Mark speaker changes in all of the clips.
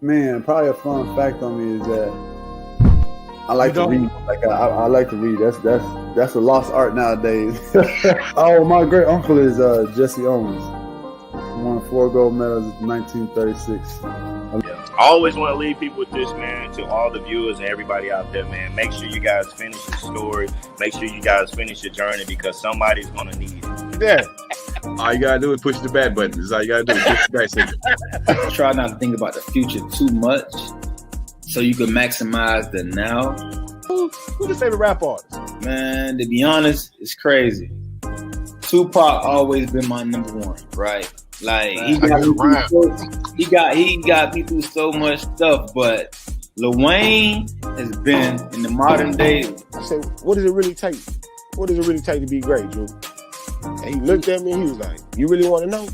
Speaker 1: Man, probably a fun fact on me is that I like to read. Like I like to read. That's a lost art nowadays. Oh, my great uncle is Jesse Owens. He won 4 gold medals in 1936.
Speaker 2: I always want to leave people with this, man, to all the viewers and everybody out there, man. Make sure you guys finish your story. Make sure you guys finish your journey because somebody's going to need it.
Speaker 3: Yeah. All you got to do is push the back button. That's all you got to do is push the back button.
Speaker 4: Try not to think about the future too much so you can maximize the now.
Speaker 5: Who's your favorite rap artist?
Speaker 4: Man, to be honest, it's crazy. Tupac always been my number one, right? Like he got me through so much stuff, but Lil Wayne has been in the modern day.
Speaker 5: I said, what does it really take? What does it really take to be great, Drew? And he looked at me and he was like, you really want to know?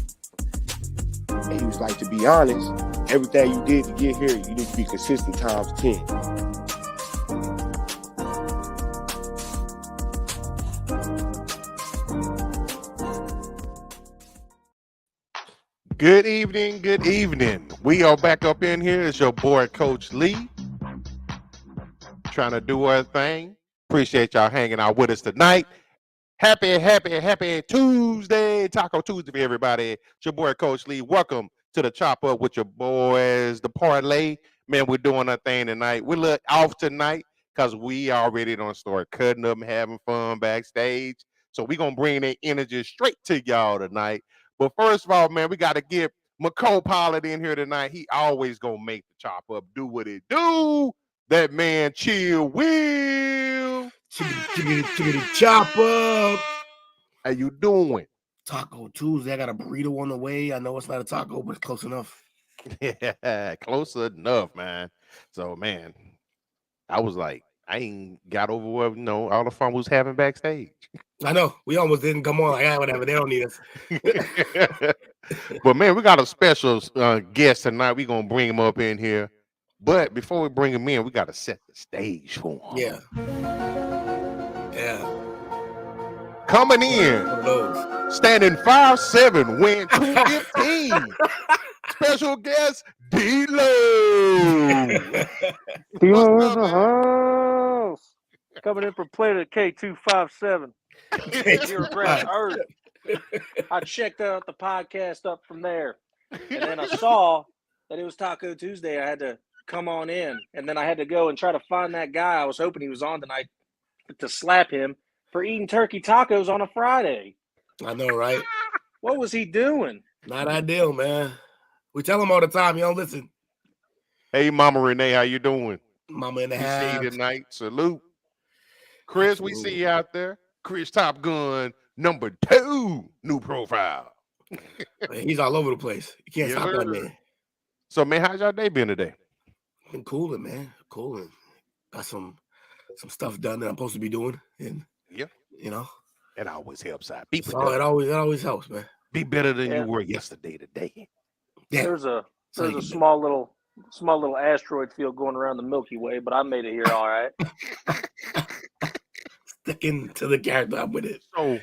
Speaker 5: And he was like, to be honest, everything you did to get here, you need to be consistent times 10.
Speaker 6: Good evening, good evening. We are back up in here. It's your boy, Coach Lee, trying to do our thing. Appreciate y'all hanging out with us tonight. Happy Tuesday, Taco Tuesday for everybody. It's your boy, Coach Lee. Welcome to the Chop Up with your boys, the parlay. Man, we're doing our thing tonight. We're a little off tonight because we already done start cutting up and having fun backstage. So we're going to bring that energy straight to y'all tonight. But first of all, man, we got to get my co-pilot in here tonight. He always going to make the Chop Up do what it do. That man, Chill Will.
Speaker 5: Chop up.
Speaker 6: How you doing?
Speaker 5: Taco Tuesday. I got a burrito on the way. I know it's not a taco, but it's close enough.
Speaker 6: Yeah, close enough, man. So, man, I was like, I ain't got over what, all the fun we was having backstage.
Speaker 5: I know. We almost didn't come on like, whatever. They don't need us.
Speaker 6: But, man, we got a special guest tonight. We're going to bring him up in here. But before we bring him in, we got to set the stage for him.
Speaker 5: Yeah.
Speaker 6: Coming in, standing 5'7", weighing 215. Special guest, D-Lo.
Speaker 7: D-Lo in the house. Coming in from Planet K257. Here at Earth. I checked out the podcast up from there. And then I saw that it was Taco Tuesday. I had to come on in. And then I had to go and try to find that guy. I was hoping he was on tonight to slap him for eating turkey tacos on a Friday.
Speaker 5: I know, right?
Speaker 7: What was he doing?
Speaker 5: Not ideal, man. We tell him all the time, you don't listen.
Speaker 6: Hey, Mama Renee, how you doing?
Speaker 5: Mama in the house.
Speaker 6: We see you tonight. Salute. Chris, we see you out there. Chris Top Gun, number 2, new profile.
Speaker 5: He's all over the place. You can't stop that man.
Speaker 6: So, man, how's your day been today?
Speaker 5: Been cooling, man. Cooling. Got some stuff done that I'm supposed to be doing. And
Speaker 6: yeah, it always helps out.
Speaker 5: It always helps, man.
Speaker 6: Be better than you were yesterday today.
Speaker 7: Yeah. There's a small little asteroid field going around the Milky Way, but I made it here all right.
Speaker 5: Sticking to the character, I'm with it.
Speaker 6: So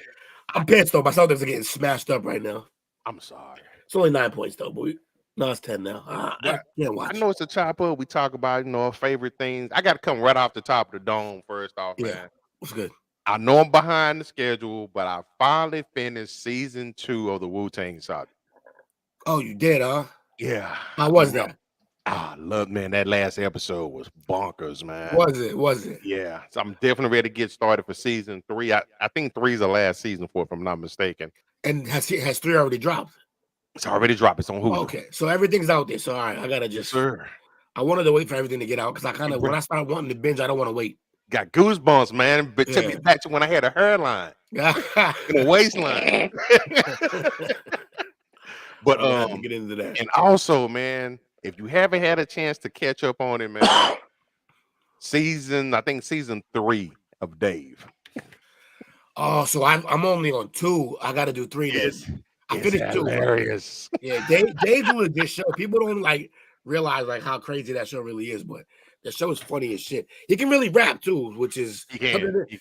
Speaker 5: I'm pissed though. My Celtics are getting smashed up right now.
Speaker 6: I'm sorry.
Speaker 5: It's only 9 points though, but it's 10 now. I can't watch.
Speaker 6: I know it's a Chop Up. We talk about our favorite things. I got to come right off the top of the dome first off, man.
Speaker 5: What's good?
Speaker 6: I know I'm behind the schedule, but I finally finished season 2 of the Wu-Tang Saga.
Speaker 5: Oh, you did, huh?
Speaker 6: Yeah.
Speaker 5: How was that?
Speaker 6: Man, that last episode was bonkers, man.
Speaker 5: Was it?
Speaker 6: Yeah. So I'm definitely ready to get started for season 3. I think 3 is the last season for it, if I'm not mistaken.
Speaker 5: And has 3 already dropped?
Speaker 6: It's already dropped. It's on Hulu.
Speaker 5: Okay. So everything's out there. So all right, I gotta just
Speaker 6: Sure.
Speaker 5: I wanted to wait for everything to get out because I kind of when I started wanting to binge, I don't want to wait.
Speaker 6: Got goosebumps, man. But took me back to when I had a hairline and a waistline. But
Speaker 5: get into that.
Speaker 6: And also, man, if you haven't had a chance to catch up on it, man, season 3 of Dave.
Speaker 5: Oh, so I'm only on 2. I got to do 3 then. I finished 2.
Speaker 6: Hilarious.
Speaker 5: Yeah, Dave do this show. People don't realize how crazy that show really is, but the show is funny as shit. He can really rap too, which is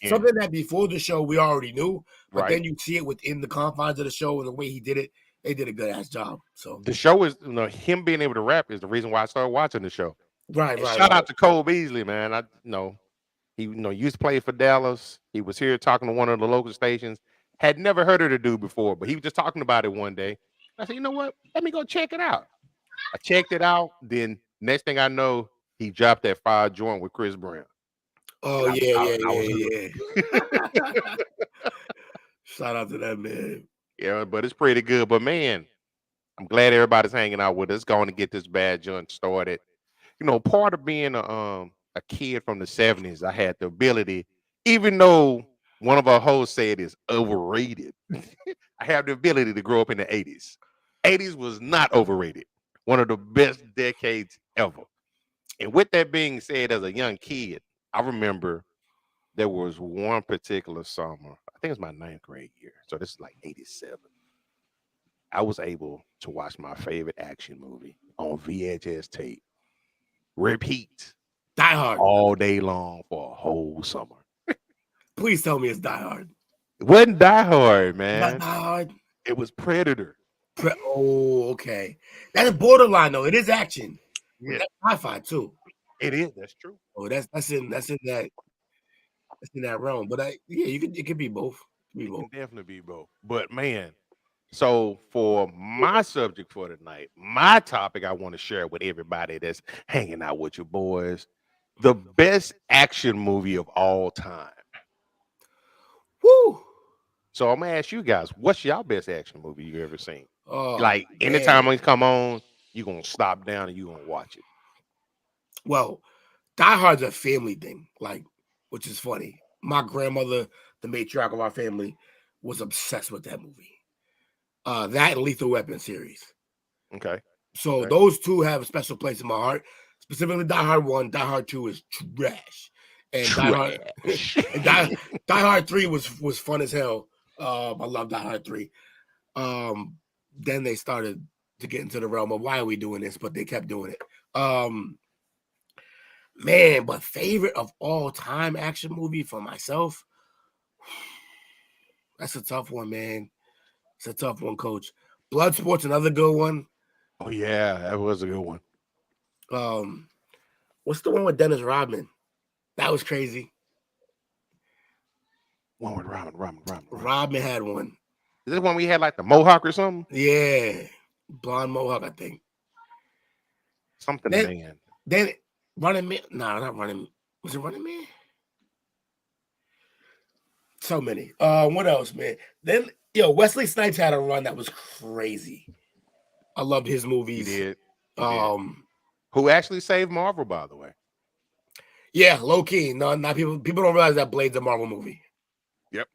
Speaker 5: something that before the show we already knew, but then you see it within the confines of the show and the way he did it. they did a good ass job. So
Speaker 6: The show is, him being able to rap is the reason why I started watching the show.
Speaker 5: right.
Speaker 6: And shout out to Cole Beasley, man. He used to play for Dallas. He was here talking to one of the local stations. Had never heard of the dude before, but he was just talking about it one day. I said, you know what? Let me go check it out. I checked it out. Then next thing I know, he dropped that fire joint with Chris Brown.
Speaker 5: Oh
Speaker 6: And
Speaker 5: yeah. Shout out to that man.
Speaker 6: Yeah, but it's pretty good. But man, I'm glad everybody's hanging out with us. Going to get this bad joint started. Part of being a kid from the 70s, I had the ability, even though one of our hosts said it's overrated, I have the ability to grow up in the 80s. 80s was not overrated. One of the best decades ever. And with that being said, as a young kid, I remember there was one particular summer, I think it was my 9th grade year. So this is like 87. I was able to watch my favorite action movie on VHS tape, repeat,
Speaker 5: Die Hard,
Speaker 6: all day long for a whole summer.
Speaker 5: Please tell me it's Die Hard.
Speaker 6: It wasn't Die Hard,
Speaker 5: Not
Speaker 6: man.
Speaker 5: Die Hard.
Speaker 6: It was Predator.
Speaker 5: Oh, okay. That is borderline though. It is action.
Speaker 6: Yeah.
Speaker 5: That's sci-fi too.
Speaker 6: It is. That's true.
Speaker 5: Oh, that's in that realm. But it could be both.
Speaker 6: It can definitely be both. But man, so for my subject for tonight, my topic I want to share with everybody that's hanging out with your boys, the best action movie of all time.
Speaker 5: Woo!
Speaker 6: So I'm gonna ask you guys, what's y'all best action movie you ever seen?
Speaker 5: Oh,
Speaker 6: Like anytime it come on, you're gonna stop down and you're gonna watch it.
Speaker 5: Well, Die Hard's a family thing, which is funny. My grandmother, the matriarch of our family, was obsessed with that movie. That and Lethal Weapon series.
Speaker 6: Okay.
Speaker 5: So those two have a special place in my heart. Specifically, Die Hard 1, Die Hard 2 is trash. And Die Hard 3 was fun as hell. I love Die Hard 3. Then they started to get into the realm of why are we doing this, but they kept doing it. Man, but favorite of all time action movie for myself, that's a tough one, man. It's a tough one, Coach. Bloodsport's another good one.
Speaker 6: Oh yeah, that was a good one.
Speaker 5: What's the one with Dennis Rodman? That was crazy.
Speaker 6: One with Rodman.
Speaker 5: Rodman had one.
Speaker 6: Is this one we had like the Mohawk or something?
Speaker 5: Yeah, blonde Mohawk, I think.
Speaker 6: Something man.
Speaker 5: Then Running Man. No, not Running. Was it Running Man? So many. What else, man? Then Wesley Snipes had a run that was crazy. I loved his movies.
Speaker 6: He did.
Speaker 5: Who
Speaker 6: actually saved Marvel, by the way.
Speaker 5: Yeah, low key. No, not people don't realize that Blade's a Marvel movie.
Speaker 6: Yep.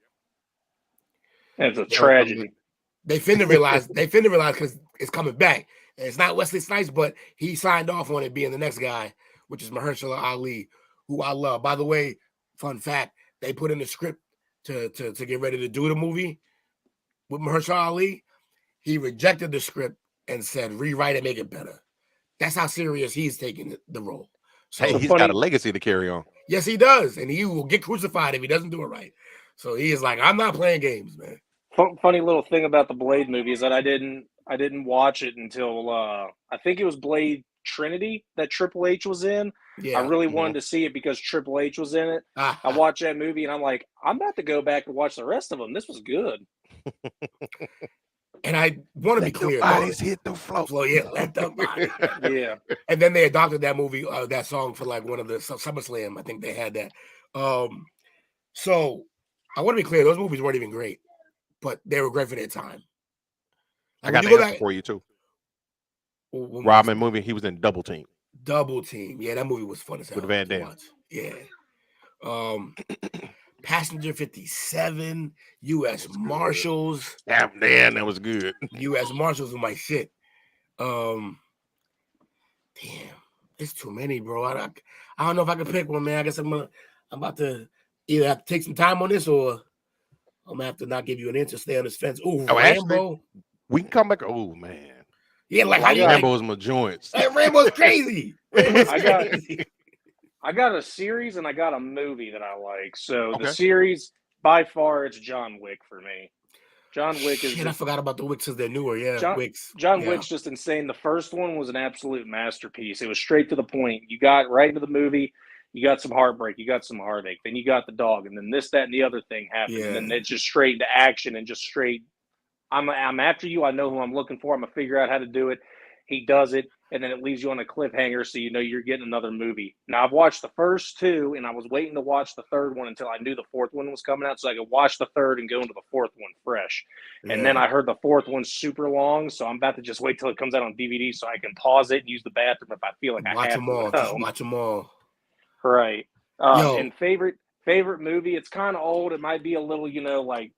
Speaker 7: It's a tragedy.
Speaker 5: They finna realize because it's coming back. And it's not Wesley Snipes, but he signed off on it being the next guy, which is Mahershala Ali, who I love. By the way, fun fact, they put in the script to get ready to do the movie with Mahershala Ali. He rejected the script and said, rewrite it, make it better. That's how serious he's taking the role. So
Speaker 6: he's got a legacy to carry on.
Speaker 5: Yes, he does. And he will get crucified if he doesn't do it right. So he is like, I'm not playing games, man.
Speaker 7: Funny little thing about the Blade movie is that I didn't watch it until I think it was Blade Trinity that Triple H was in.
Speaker 5: Yeah.
Speaker 7: I really wanted to see it because Triple H was in it. I watched that movie and I'm like, I'm about to go back and watch the rest of them. This was good.
Speaker 5: And I want to be clear.
Speaker 6: Bodies hit the floor.
Speaker 5: Yeah, let them bodies.
Speaker 7: Yeah.
Speaker 5: And then they adopted that movie, that song for like one of the SummerSlam. I think they had that. So I want to be clear. Those movies weren't even great, but they were great for their time.
Speaker 6: I got the answer for you too. Rodman movie. He was in Double Team.
Speaker 5: Double Team. Yeah, that movie was fun as hell.
Speaker 6: With Van Damme.
Speaker 5: Yeah. Passenger 57, U.S. Marshals.
Speaker 6: Damn, that was good.
Speaker 5: U.S. Marshals were my shit. Damn, it's too many, bro. I don't know if I can pick one, man. I guess I'm about to either have to take some time on this or I'm gonna have to not give you an answer. Stay on this fence. Ooh, Rambo.
Speaker 6: Actually, we can come back. Oh man.
Speaker 5: Yeah, like
Speaker 6: Rambo's my joints.
Speaker 5: Hey, Rambo's crazy.
Speaker 7: I got a series and I got a movie that I like. So the series, by far, it's John Wick for me. John Wick is
Speaker 8: Shit, I
Speaker 7: just
Speaker 8: forgot about the Wicks because they're newer. Yeah, Wicks.
Speaker 7: John
Speaker 8: Yeah.
Speaker 7: Wick's just insane. The first one was an absolute masterpiece. It was straight to the point. You got right into the movie. You got some heartbreak. You got some heartache. Then you got the dog, and then this, that, and the other thing happened.
Speaker 8: Yeah.
Speaker 7: And then it's just straight into action and just straight. I'm after you. I know who I'm looking for. I'm gonna figure out how to do it. He does it, and then it leaves you on a cliffhanger, so you know you're getting another movie. Now I've watched the first two, and I was waiting to watch the third one until I knew the fourth one was coming out, so I could watch the third and go into the fourth one fresh. And then I heard the fourth one's super long, so I'm about to just wait till it comes out on DVD so I can pause it and use the bathroom if I feel like I
Speaker 8: watch
Speaker 7: have
Speaker 8: them
Speaker 7: to.
Speaker 8: all. Just watch them all.
Speaker 7: Right.
Speaker 8: Yo.
Speaker 7: And favorite movie. It's kind of old. It might be a little, like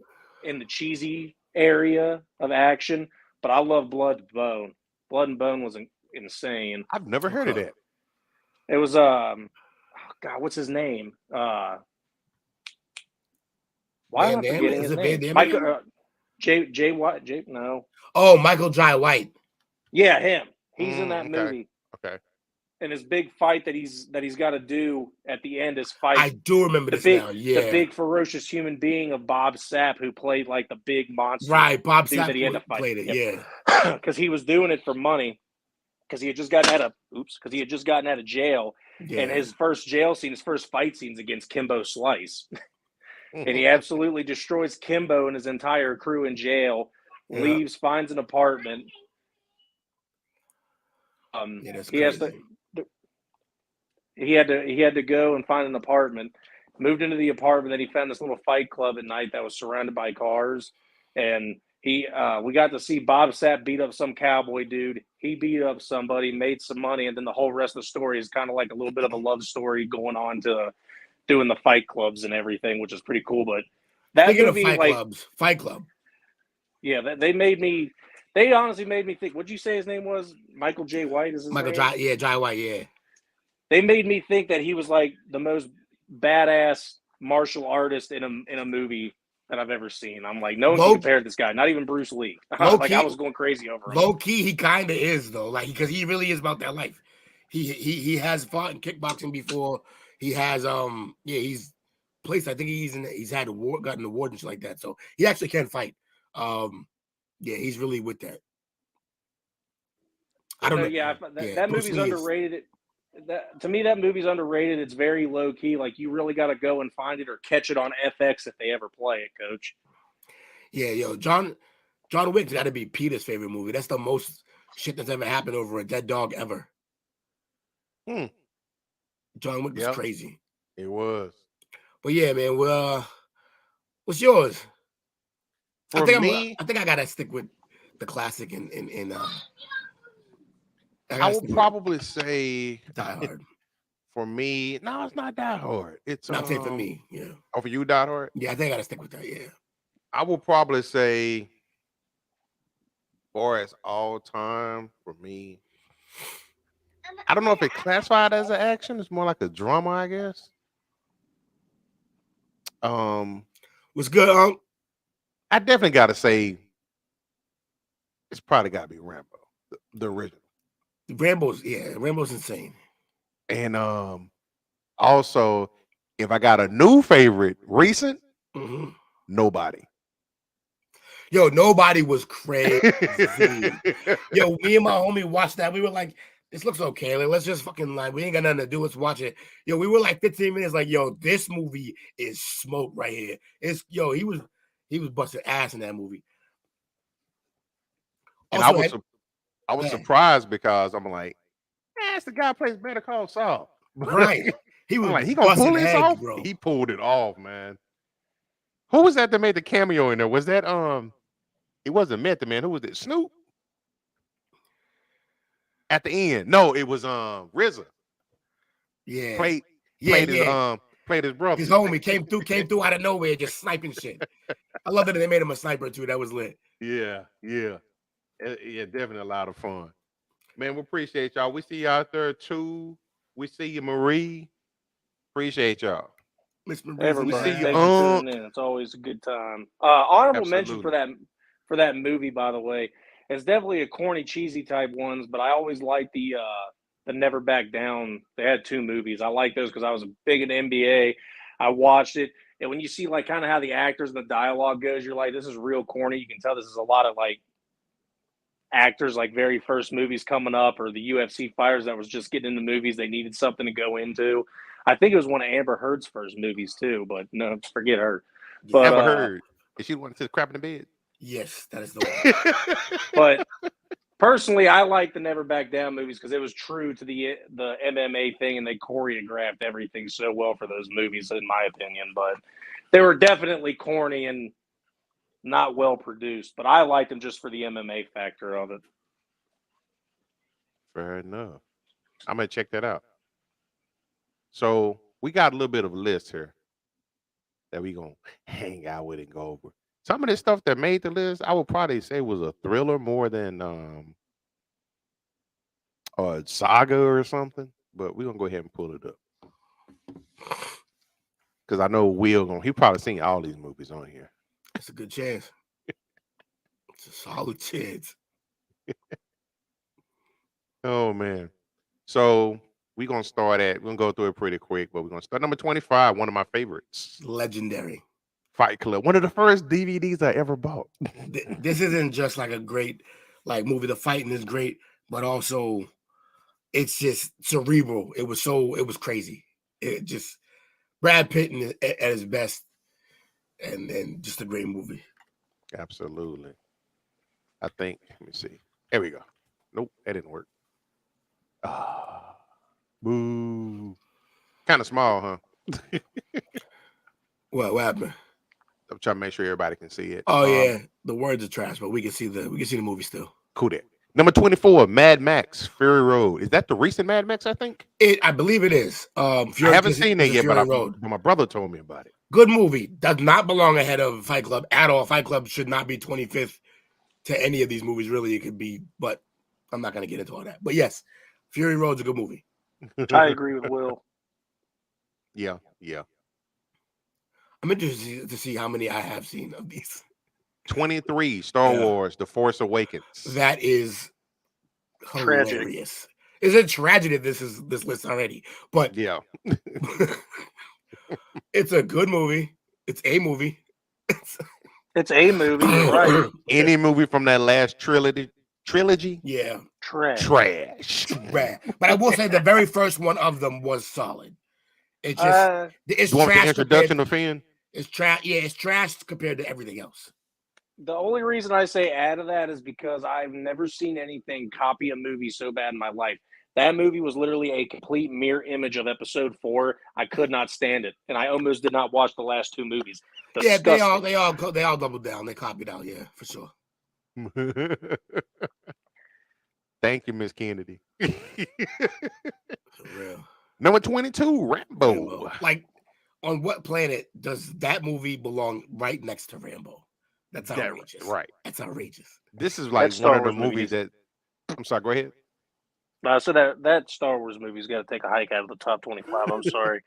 Speaker 7: in the cheesy area of action, but I love Blood and Bone. Blood and Bone was insane.
Speaker 6: I've never heard of that.
Speaker 7: It was God, what's his name? Why am I forgetting his name? Michael J. White. No.
Speaker 8: Oh, Michael Jai White.
Speaker 7: Yeah, him. He's in that movie.
Speaker 6: Okay.
Speaker 7: And his big fight that he's got to do at the end is fight.
Speaker 8: I do remember this now. Yeah,
Speaker 7: the big ferocious human being of Bob Sapp, who played like the big monster.
Speaker 8: Right, Bob Sapp
Speaker 7: that he had to fight.
Speaker 8: Played it. Yeah,
Speaker 7: because he was doing it for money. Because he had just gotten out of jail, and his first jail scene, his first fight scenes against Kimbo Slice, and he absolutely destroys Kimbo and his entire crew in jail. Yeah. Leaves, finds an apartment.
Speaker 8: That's
Speaker 7: he
Speaker 8: crazy.
Speaker 7: has to. He had to go and find an apartment. Moved into the apartment, then he found this little fight club at night that was surrounded by cars, and we got to see Bob Sapp beat up some cowboy dude. He beat up somebody, made some money, and then the whole rest of the story is kind of like a little bit of a love story going on to doing the fight clubs and everything, which is pretty cool. But that movie,
Speaker 8: Fight Club.
Speaker 7: Yeah, they honestly made me think. What'd you say his name was? Michael J. White is his name?
Speaker 8: Jai White, yeah.
Speaker 7: They made me think that he was like the most badass martial artist in a movie that I've ever seen. I'm like, no one can compare to this guy, not even Bruce Lee. I was going crazy over him.
Speaker 8: Low key, he kind of is though, like because he really is about that life. He has fought in kickboxing before. He has he's placed. I think he's had gotten an award and shit like that. So he actually can fight. He's really with that. I don't know.
Speaker 7: Yeah, that movie's underrated. To me, that movie's underrated. It's very low key. Like you really got to go and find it or catch it on FX if they ever play it, Coach.
Speaker 8: Yeah, John Wick's got to be Peter's favorite movie. That's the most shit that's ever happened over a dead dog ever. John Wick was crazy.
Speaker 6: It was.
Speaker 8: But yeah, man. Well, what's yours?
Speaker 6: I
Speaker 8: think I gotta stick with the classic and
Speaker 6: I would probably say
Speaker 8: Die Hard.
Speaker 6: For me, no, it's not Die Hard. It's
Speaker 8: not for me, yeah.
Speaker 6: Oh, for you, Die Hard?
Speaker 8: Yeah, I think I gotta stick with that, yeah.
Speaker 6: I would probably say, far as all time, for me, I don't know if it classified as an action. It's more like a drama, I guess.
Speaker 8: What's good,
Speaker 6: I definitely gotta say, it's probably gotta be Rambo, the original.
Speaker 8: Rambo's insane.
Speaker 6: And also, if I got a new favorite, recent, Nobody.
Speaker 8: Yo, Nobody was crazy. Yo, me and my homie watched that. We were like, this looks okay. Like, let's just fucking we ain't got nothing to do. Let's watch it. Yo, we were like 15 minutes. Like, yo, this movie is smoke right here. He was busting ass in that movie.
Speaker 6: And also, I was surprised because I'm like, it's the guy who plays Better Call Saul.
Speaker 8: Right. He was
Speaker 6: like, he gonna pull this off?
Speaker 8: Bro.
Speaker 6: He pulled it off, man. Who was that made the cameo in there? Was that it wasn't Method Man. Who was it? Snoop? At the end. No, it was RZA.
Speaker 8: Yeah.
Speaker 6: Played his brother.
Speaker 8: His homie came through out of nowhere just sniping shit. I love that they made him a sniper too. That was lit.
Speaker 6: Yeah. Definitely a lot of fun. Man, we appreciate y'all. We see you out there too. We see you, Marie. Appreciate y'all.
Speaker 8: Miss Marie.
Speaker 7: Everybody, we see you. Thanks for tuning in. It's always a good time. Honorable mention for that movie, by the way. It's definitely a corny, cheesy type ones, but I always liked the Never Back Down. They had two movies. I like those because I was big into NBA. I watched it. And when you see like kind of how the actors and the dialogue goes, you're like, this is real corny. You can tell this is a lot of like actors like very first movies coming up, or the UFC fighters that was just getting into movies. They needed something to go into. I think it was one of Amber Heard's first movies too, but no, forget her. But
Speaker 6: Amber Heard. Is she the one to crap in the bed?
Speaker 8: Yes, that is the one.
Speaker 7: but personally, I like the Never Back Down movies because it was true to the MMA thing, and they choreographed everything so well for those movies, in my opinion. But they were definitely corny and not well produced. But I liked them just for the MMA factor of it.
Speaker 6: Fair enough. I'm gonna check that out. So we got a little bit of a list here that we gonna hang out with and go over. Some of this stuff that made the list, I would probably say was a thriller more than a saga or something. But we're gonna go ahead and pull it up. Because I know he probably seen all these movies on here.
Speaker 8: It's a good chance. It's a solid chance.
Speaker 6: Oh man. So we're gonna go through it pretty quick, but we're gonna start number 25, one of my favorites.
Speaker 8: Legendary.
Speaker 6: Fight Club. One of the first DVDs I ever bought.
Speaker 8: This isn't just like a great movie. The fighting is great, but also it's just cerebral. It was crazy. It just Brad Pitt at his best, and just a great movie.
Speaker 6: Absolutely. I think. Let me see. There we go. Nope, that didn't work. Boo. Kind of small, huh?
Speaker 8: What happened?
Speaker 6: I'm trying to make sure everybody can see it.
Speaker 8: Oh yeah, the words are trash, but we can see the movie still.
Speaker 6: Cool. That. Number 24, Mad Max Fury Road. Is that the recent Mad Max? I think.
Speaker 8: I believe it is.
Speaker 6: I haven't seen it yet, but my brother told me about it.
Speaker 8: Good movie. Does not belong ahead of Fight Club at all. Fight Club should not be 25th to any of these movies. Really, it could be, but I'm not going to get into all that. But yes, Fury Road's a good movie.
Speaker 7: I agree with Will.
Speaker 6: Yeah.
Speaker 8: I'm interested to see how many I have seen of these.
Speaker 6: 23, Star Wars, The Force Awakens.
Speaker 8: That is hilarious.
Speaker 7: Tragic.
Speaker 8: It's a tragedy this list already. But
Speaker 6: yeah.
Speaker 8: It's a good movie. It's a movie.
Speaker 7: It's a movie, right?
Speaker 6: Any movie from that last trilogy?
Speaker 8: Yeah.
Speaker 6: Trash.
Speaker 8: But I will say the very first one of them was solid. It's just it's trash.
Speaker 6: The introduction of Finn?
Speaker 8: It's trash. Yeah, it's trash compared to everything else.
Speaker 7: The only reason I say add to that is because I've never seen anything copy a movie so bad in my life. That movie was literally a complete mirror image of episode 4. I could not stand it, and I almost did not watch the last 2 movies. Disgusting.
Speaker 8: Yeah, they all doubled down. They copied out, yeah, for sure.
Speaker 6: Thank you, Miss Kennedy.
Speaker 8: For real.
Speaker 6: Number 22, Rambo.
Speaker 8: Like, on what planet does that movie belong right next to Rambo? That's outrageous.
Speaker 6: Right.
Speaker 8: That's outrageous.
Speaker 6: This is like one of the movies that. I'm sorry. Go ahead.
Speaker 7: So that Star Wars movie's got to take a hike out of the top 25. I'm sorry.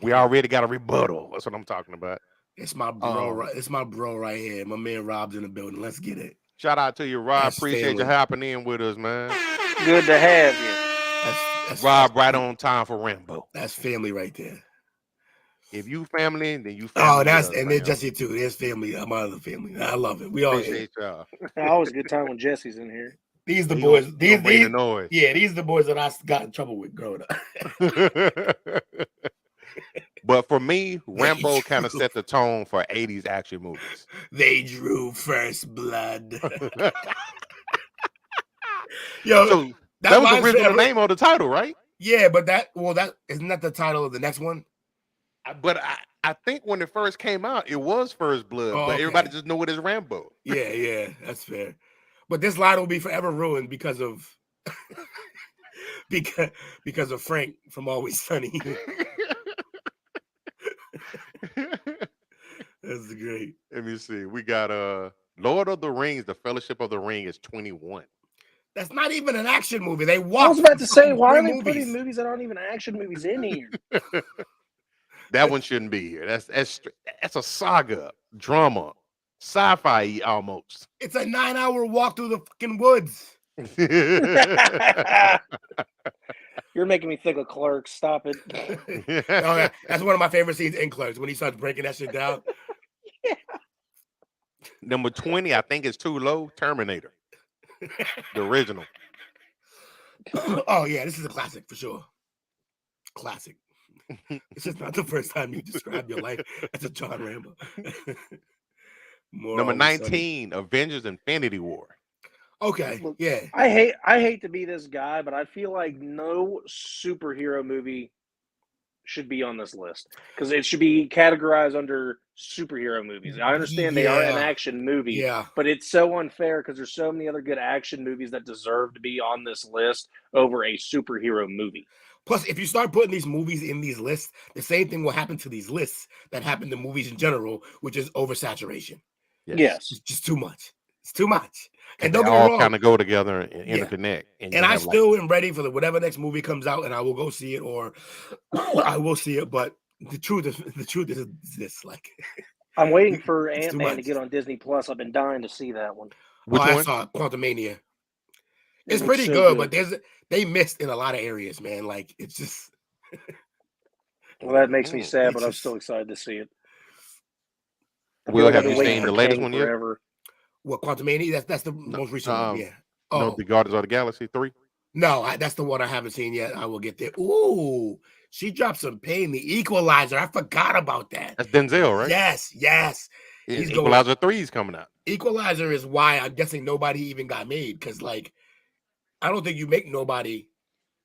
Speaker 6: We already got a rebuttal. That's what I'm talking about.
Speaker 8: It's my bro. It's my bro right here. My man Rob's in the building. Let's get it.
Speaker 6: Shout out to you, Rob. Appreciate you hopping in with us, man.
Speaker 7: Good to have you.
Speaker 6: That's Rob right on time for Rambo.
Speaker 8: That's family right there.
Speaker 6: If you family, then you family.
Speaker 8: Oh, and then Jesse too. There's family. My other family. I love it. We all
Speaker 6: appreciate y'all.
Speaker 7: Always a good time when Jesse's in here.
Speaker 8: These the boys. These
Speaker 6: the noise.
Speaker 8: Yeah, these are the boys that I got in trouble with growing up.
Speaker 6: But for me, Rambo kind of set the tone for 80s action movies.
Speaker 8: They drew first blood. Yo,
Speaker 6: so that was the original name of the title, right?
Speaker 8: Yeah, but that isn't that the title of the next one?
Speaker 6: But I think when it first came out, it was First Blood, but everybody just knew it as Rambo.
Speaker 8: Yeah, that's fair. But this line will be forever ruined because of because of Frank from Always Sunny. That's great.
Speaker 6: Let me see. We got Lord of the Rings, The Fellowship of the Ring is 21.
Speaker 8: That's not even an action movie. They walk.
Speaker 7: I was about to say, why are they putting movies that aren't even action movies in here?
Speaker 6: That one shouldn't be here. That's a saga, drama, sci-fi almost.
Speaker 8: It's a 9-hour walk through the fucking woods.
Speaker 7: You're making me think of Clerks. Stop it.
Speaker 8: Oh, yeah. That's one of my favorite scenes in Clerks when he starts breaking that shit down.
Speaker 6: Number 20, I think it's too low. Terminator, the original.
Speaker 8: Oh yeah, this is a classic for sure. Classic. It's just not the first time you describe your life as a John Rambo.
Speaker 6: Number 19, Avengers: Infinity War.
Speaker 8: Okay,
Speaker 7: Look,
Speaker 8: yeah.
Speaker 7: I hate to be this guy, but I feel like no superhero movie should be on this list because it should be categorized under superhero movies. I understand they are an action movie, but it's so unfair because there's so many other good action movies that deserve to be on this list over a superhero movie.
Speaker 8: Plus, if you start putting these movies in these lists, the same thing will happen to these lists that happen to movies in general, which is oversaturation.
Speaker 7: Yes.
Speaker 8: It's just too much. It's too much. And
Speaker 6: they
Speaker 8: don't get me
Speaker 6: all
Speaker 8: wrong,
Speaker 6: kind of go together and interconnect.
Speaker 8: And I still am ready for whatever next movie comes out, and I will go see it, or I will see it. But the truth is this: like,
Speaker 7: I'm waiting for Ant-Man to get on Disney Plus. I've been dying to see that one.
Speaker 8: I saw Quantumania. It's pretty good, but they missed in a lot of areas, man. Like, it's just.
Speaker 7: Well, that makes me sad, but I'm still excited to see it.
Speaker 6: Will, have you seen the latest one yet?
Speaker 8: What, Quantumania? That's the most recent one, yeah.
Speaker 6: No, the Guardians of the Galaxy 3?
Speaker 8: No, that's the one I haven't seen yet. I will get there. Ooh, she dropped some pain. The Equalizer. I forgot about that.
Speaker 6: That's Denzel, right?
Speaker 8: Yes.
Speaker 6: He's Equalizer 3 is coming out.
Speaker 8: Equalizer is why I'm guessing nobody even got made, because, like, I don't think you make nobody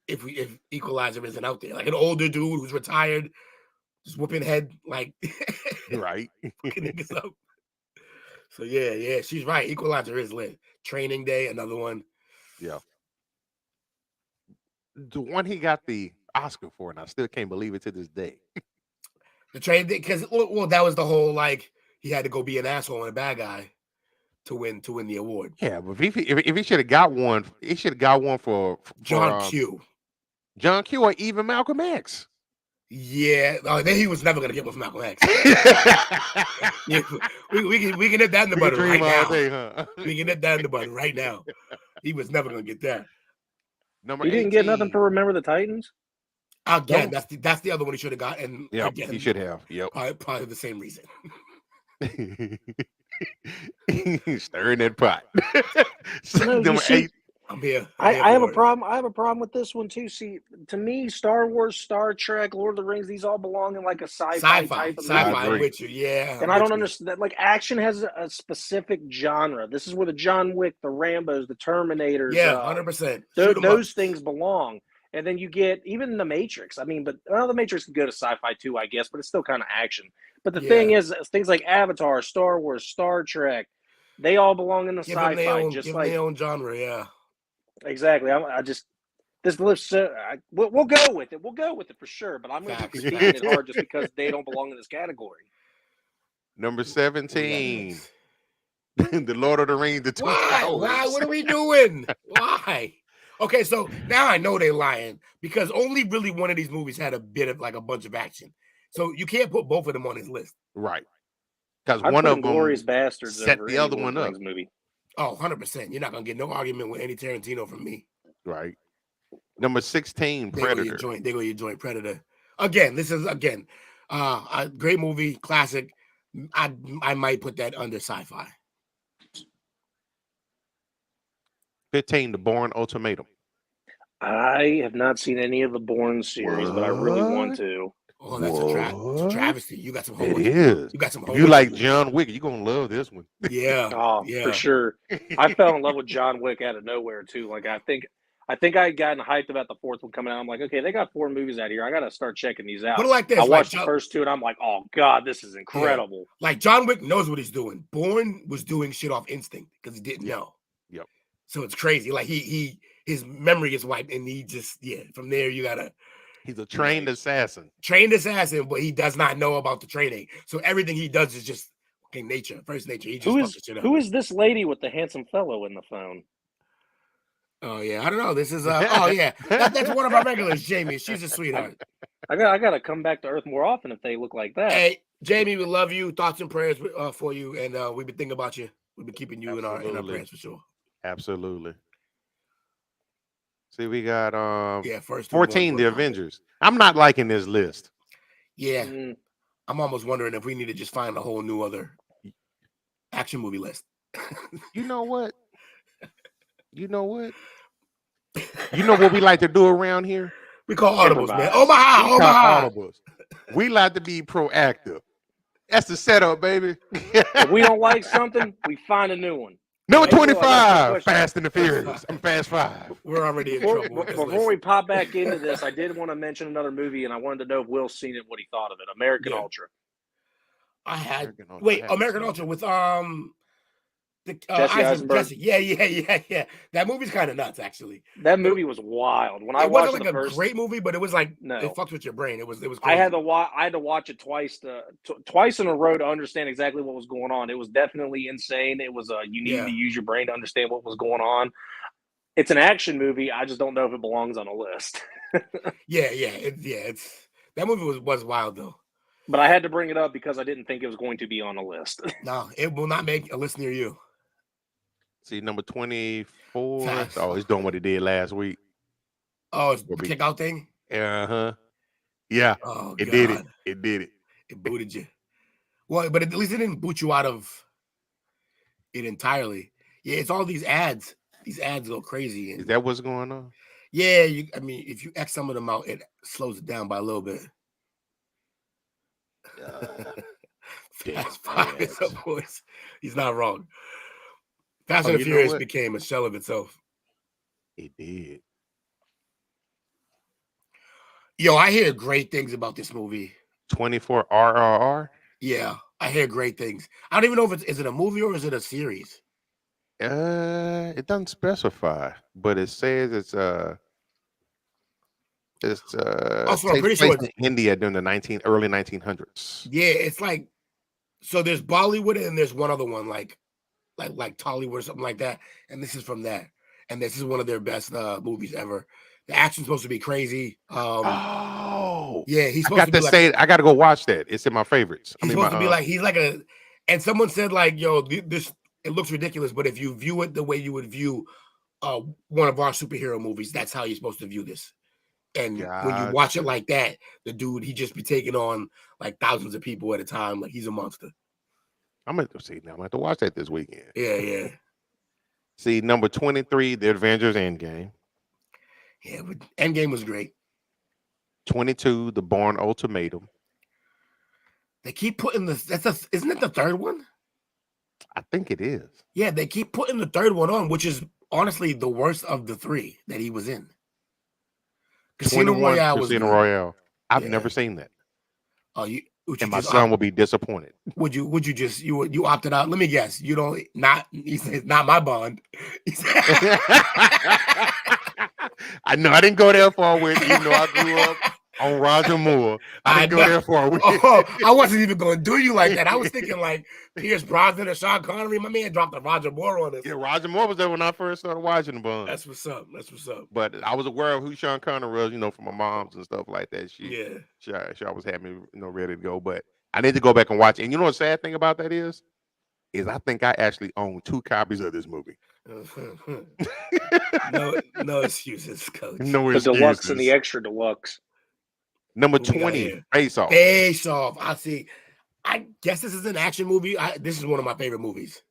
Speaker 8: if Equalizer isn't out there. Like an older dude who's retired, just whooping head, like,
Speaker 6: right.
Speaker 8: niggas up. So yeah, she's right. Equalizer is lit. Training Day, another one.
Speaker 6: Yeah. The one he got the Oscar for, and I still can't believe it to this day.
Speaker 8: The Training Day, because that was the whole, like, he had to go be an asshole and a bad guy to win the award.
Speaker 6: Yeah, but if he should have got one, he should have got one for
Speaker 8: John Q.
Speaker 6: John Q. or even Malcolm X.
Speaker 8: Yeah, then he was never gonna get one from Malcolm X. Yeah, we can hit that in the butter right now.
Speaker 6: Day,
Speaker 8: We can hit that in the butter right now. He was never gonna get that.
Speaker 6: Number
Speaker 7: he didn't
Speaker 6: 18.
Speaker 7: get nothing for Remember the Titans.
Speaker 8: Again, that's the other one he should have got, and again,
Speaker 6: he should have. Yep,
Speaker 8: probably the same reason.
Speaker 6: Stirring that pot.
Speaker 7: Number 8.
Speaker 8: I'm here.
Speaker 7: I have a problem. I have a problem with this one too. See, to me, Star Wars, Star Trek, Lord of the Rings, these all belong in like a sci-fi type of
Speaker 8: sci-fi with you, yeah.
Speaker 7: And I don't understand that. Like, action has a specific genre. This is where the John Wick, the Rambos, the Terminators,
Speaker 8: 100%.
Speaker 7: Those things belong. And then you get even the Matrix. I mean, the Matrix can go to sci-fi too, I guess, but it's still kind of action. But the thing is, things like Avatar, Star Wars, Star Trek, they all belong in the sci-fi.
Speaker 8: Give them their own genre, yeah.
Speaker 7: Exactly. This list. We'll go with it. We'll go with it for sure. But I'm going to be critiquing it hard just because they don't belong in this category.
Speaker 6: Number 17, the Lord of the Rings. The
Speaker 8: Why? What are we doing? Why? Okay, so now I know they're lying because only really one of these movies had a bit of like a bunch of action. So you can't put both of them on his list,
Speaker 6: right? Because one of them
Speaker 7: Glorious Bastards
Speaker 6: set the other one up.
Speaker 7: Movie.
Speaker 8: Oh, 100%. You're not going to get no argument with any Tarantino from me.
Speaker 6: Right. Number 16, Predator.
Speaker 8: They go your joint Predator. Again, this is, a great movie, classic. I might put that under sci-fi.
Speaker 6: 15, The Bourne Ultimatum.
Speaker 7: I have not seen any of the Bourne series, but I really want to.
Speaker 8: Oh, that's a travesty. You got some homework.
Speaker 6: It is.
Speaker 8: You got some homework.
Speaker 6: You like John Wick, you're going to love this one.
Speaker 8: Yeah.
Speaker 7: Oh,
Speaker 8: yeah.
Speaker 7: For sure. I fell in love with John Wick out of nowhere, too. Like, I think I had gotten hyped about the fourth one coming out. I'm like, okay, they got 4 movies out here. I got to start checking these out.
Speaker 8: Put it like this.
Speaker 7: I watched the first 2, and I'm like, oh, God, this is incredible.
Speaker 8: Yeah. Like, John Wick knows what he's doing. Bourne was doing shit off instinct because he didn't know.
Speaker 6: Yep.
Speaker 8: So it's crazy. Like, his memory is wiped, and he just, from there, you got to.
Speaker 6: He's a trained assassin.
Speaker 8: Trained assassin, but he does not know about the training. So everything he does is just first nature. He just fucking shit up.
Speaker 7: Who is this lady with the handsome fellow in the phone?
Speaker 8: Oh yeah, I don't know. This is that's one of our regulars, Jamie. She's a sweetheart.
Speaker 7: I gotta come back to Earth more often if they look like that.
Speaker 8: Hey, Jamie, we love you. Thoughts and prayers for you, and we've been thinking about you. We've been keeping you in our prayers for sure.
Speaker 6: Absolutely. See, we got
Speaker 8: first
Speaker 6: 14, The Avengers. I'm not liking this list.
Speaker 8: Yeah. I'm almost wondering if we need to just find a whole new other action movie list.
Speaker 6: You know what? You know what? You know what we like to do around here?
Speaker 8: We call audibles, man. Omaha,
Speaker 6: we
Speaker 8: Omaha.
Speaker 6: Call audibles. We like to be proactive. That's the setup, baby.
Speaker 7: If we don't like something, we find a new one.
Speaker 6: Number 25, Fast and the Furious. I'm Fast 5.
Speaker 8: We're already in trouble with this
Speaker 7: Before
Speaker 8: list.
Speaker 7: we pop back into this, I did want to mention another movie, and I wanted to know if Will's seen it, what he thought of it. American Ultra.
Speaker 8: I had
Speaker 6: American
Speaker 8: American Ultra with
Speaker 7: Jesse Eisenberg.
Speaker 8: Jesse. Yeah. That movie's kind of nuts, actually.
Speaker 7: That movie was wild. When I
Speaker 8: it
Speaker 7: watched
Speaker 8: wasn't like a great movie, but it was like it fucked with your brain. It was. Crazy.
Speaker 7: I had to watch it twice twice in a row to understand exactly what was going on. It was definitely insane. It was you needed to use your brain to understand what was going on. It's an action movie. I just don't know if it belongs on a list.
Speaker 8: It's that movie was wild though.
Speaker 7: But I had to bring it up because I didn't think it was going to be on a list.
Speaker 8: No, it will not make a list near you.
Speaker 6: See, number 24. Fast. Oh, it's doing what it did last week.
Speaker 8: Oh, it's the kick out thing?
Speaker 6: Uh-huh. Yeah.
Speaker 8: Oh,
Speaker 6: it
Speaker 8: God.
Speaker 6: did it. It did it.
Speaker 8: It booted you. Well, but at least it didn't boot you out of it entirely. Yeah, it's all these ads. These ads go crazy.
Speaker 6: Is that what's going on?
Speaker 8: Yeah, if you X some of them out, it slows it down by a little bit. Fast Five is a voice. He's not wrong. Fast and the Furious became a shell of itself.
Speaker 6: It did.
Speaker 8: Yo, I hear great things about this movie.
Speaker 6: 24 RRR?
Speaker 8: Yeah, I hear great things. I don't even know if is it a movie or is it a series?
Speaker 6: It doesn't specify, but it says it's
Speaker 8: also, I'm pretty sure
Speaker 6: it's in India during the early 1900s.
Speaker 8: Yeah, it's like so. There's Bollywood and there's one other one like Tollywood or something like that. And this is from that. And this is one of their best movies ever. The action's supposed to be crazy. Yeah, he's supposed to be
Speaker 6: I got to go watch that. It's in my favorites.
Speaker 8: He's supposed to be like he's like a. And someone said like, yo, this it looks ridiculous, but if you view it the way you would view one of our superhero movies, that's how you're supposed to view this. And when you watch it like that, the dude, he just be taking on like thousands of people at a time. Like he's a monster.
Speaker 6: I'm going to see now. I'm going to have to watch that this weekend.
Speaker 8: Yeah.
Speaker 6: See, number 23, The Avengers Endgame.
Speaker 8: Yeah, but Endgame was great.
Speaker 6: 22, The Bourne Ultimatum.
Speaker 8: They keep putting this. Isn't it the third one?
Speaker 6: I think it is.
Speaker 8: Yeah, they keep putting the third one on, which is honestly the worst of the three that he was in. Casino Royale.
Speaker 6: I've never seen that.
Speaker 8: Oh,
Speaker 6: and my son will be disappointed.
Speaker 8: Would you just you opted out? Let me guess. You don't he says not my Bond.
Speaker 6: I know I didn't go there far with, even though I grew up on Roger Moore. I didn't go there far with.
Speaker 8: Oh, I wasn't even going to do you like that. I was thinking like Pierce Brosnan or Sean Connery. My man dropped a Roger Moore on us.
Speaker 6: Yeah, Roger Moore was there when I first started watching the Bond.
Speaker 8: That's what's up.
Speaker 6: But I was aware of who Sean Connery was, from my moms and stuff like that. She always had me, ready to go. But I need to go back and watch it. And you know what the sad thing about that is I think I actually own 2 copies of this movie.
Speaker 8: No excuses, coach.
Speaker 6: No
Speaker 7: excuses. The deluxe and the extra deluxe.
Speaker 6: Number 20, Face Off.
Speaker 8: Face Off. I see. I guess this is an action movie. This is one of my favorite movies.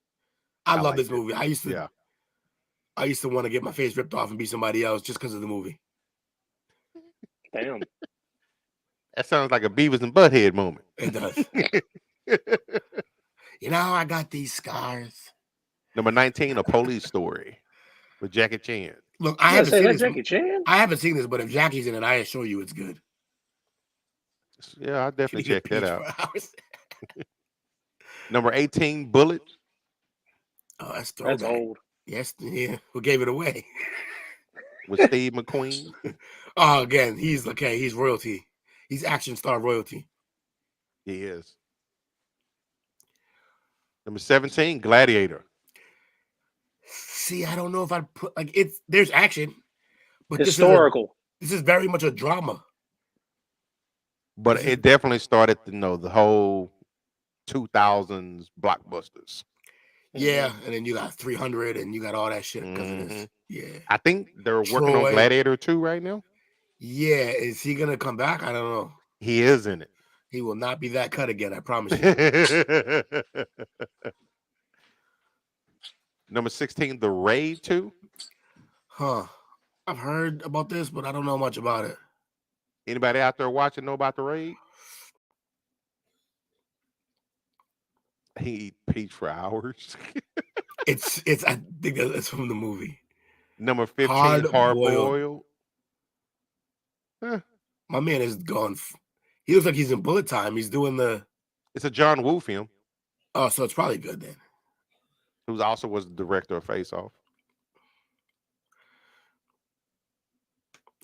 Speaker 8: I love this movie. I used to want to get my face ripped off and be somebody else just because of the movie.
Speaker 7: Damn.
Speaker 6: That sounds like a Beavis and Butthead moment.
Speaker 8: It does. I got these scars.
Speaker 6: Number 19, A Police Story with Jackie Chan.
Speaker 8: Look, I haven't seen this. Jackie Chan? I haven't seen this, but if Jackie's in it, I assure you it's good.
Speaker 6: Yeah, I'll definitely check that out. Number 18, Bullet.
Speaker 8: Oh, that's
Speaker 7: old.
Speaker 8: Yes, yeah. Who gave it away?
Speaker 6: With Steve McQueen.
Speaker 8: Oh, again, he's royalty. He's action star royalty.
Speaker 6: He is. Number 17, Gladiator.
Speaker 8: See, I don't know if I'd put there's action, but
Speaker 7: historical.
Speaker 8: This is very much a drama.
Speaker 6: But it definitely started the whole 2000s blockbusters.
Speaker 8: Yeah, and then you got 300 and you got all that shit because of this. Yeah.
Speaker 6: I think they're working on
Speaker 8: Troy.
Speaker 6: Gladiator 2 right now.
Speaker 8: Yeah. Is he gonna come back? I don't know.
Speaker 6: He is in it.
Speaker 8: He will not be that cut again. I promise you.
Speaker 6: Number 16, The Raid 2.
Speaker 8: Huh. I've heard about this, but I don't know much about it.
Speaker 6: Anybody out there watching know about The Raid? He eat peach for hours.
Speaker 8: It's I think it's from the movie.
Speaker 6: Number 15,
Speaker 8: Hard
Speaker 6: Hard
Speaker 8: Boiled.
Speaker 6: Boiled.
Speaker 8: My man is gone. He looks like he's in bullet time. He's doing the.
Speaker 6: It's a John Woo film.
Speaker 8: Oh, so it's probably good then.
Speaker 6: Who also was the director of Face Off.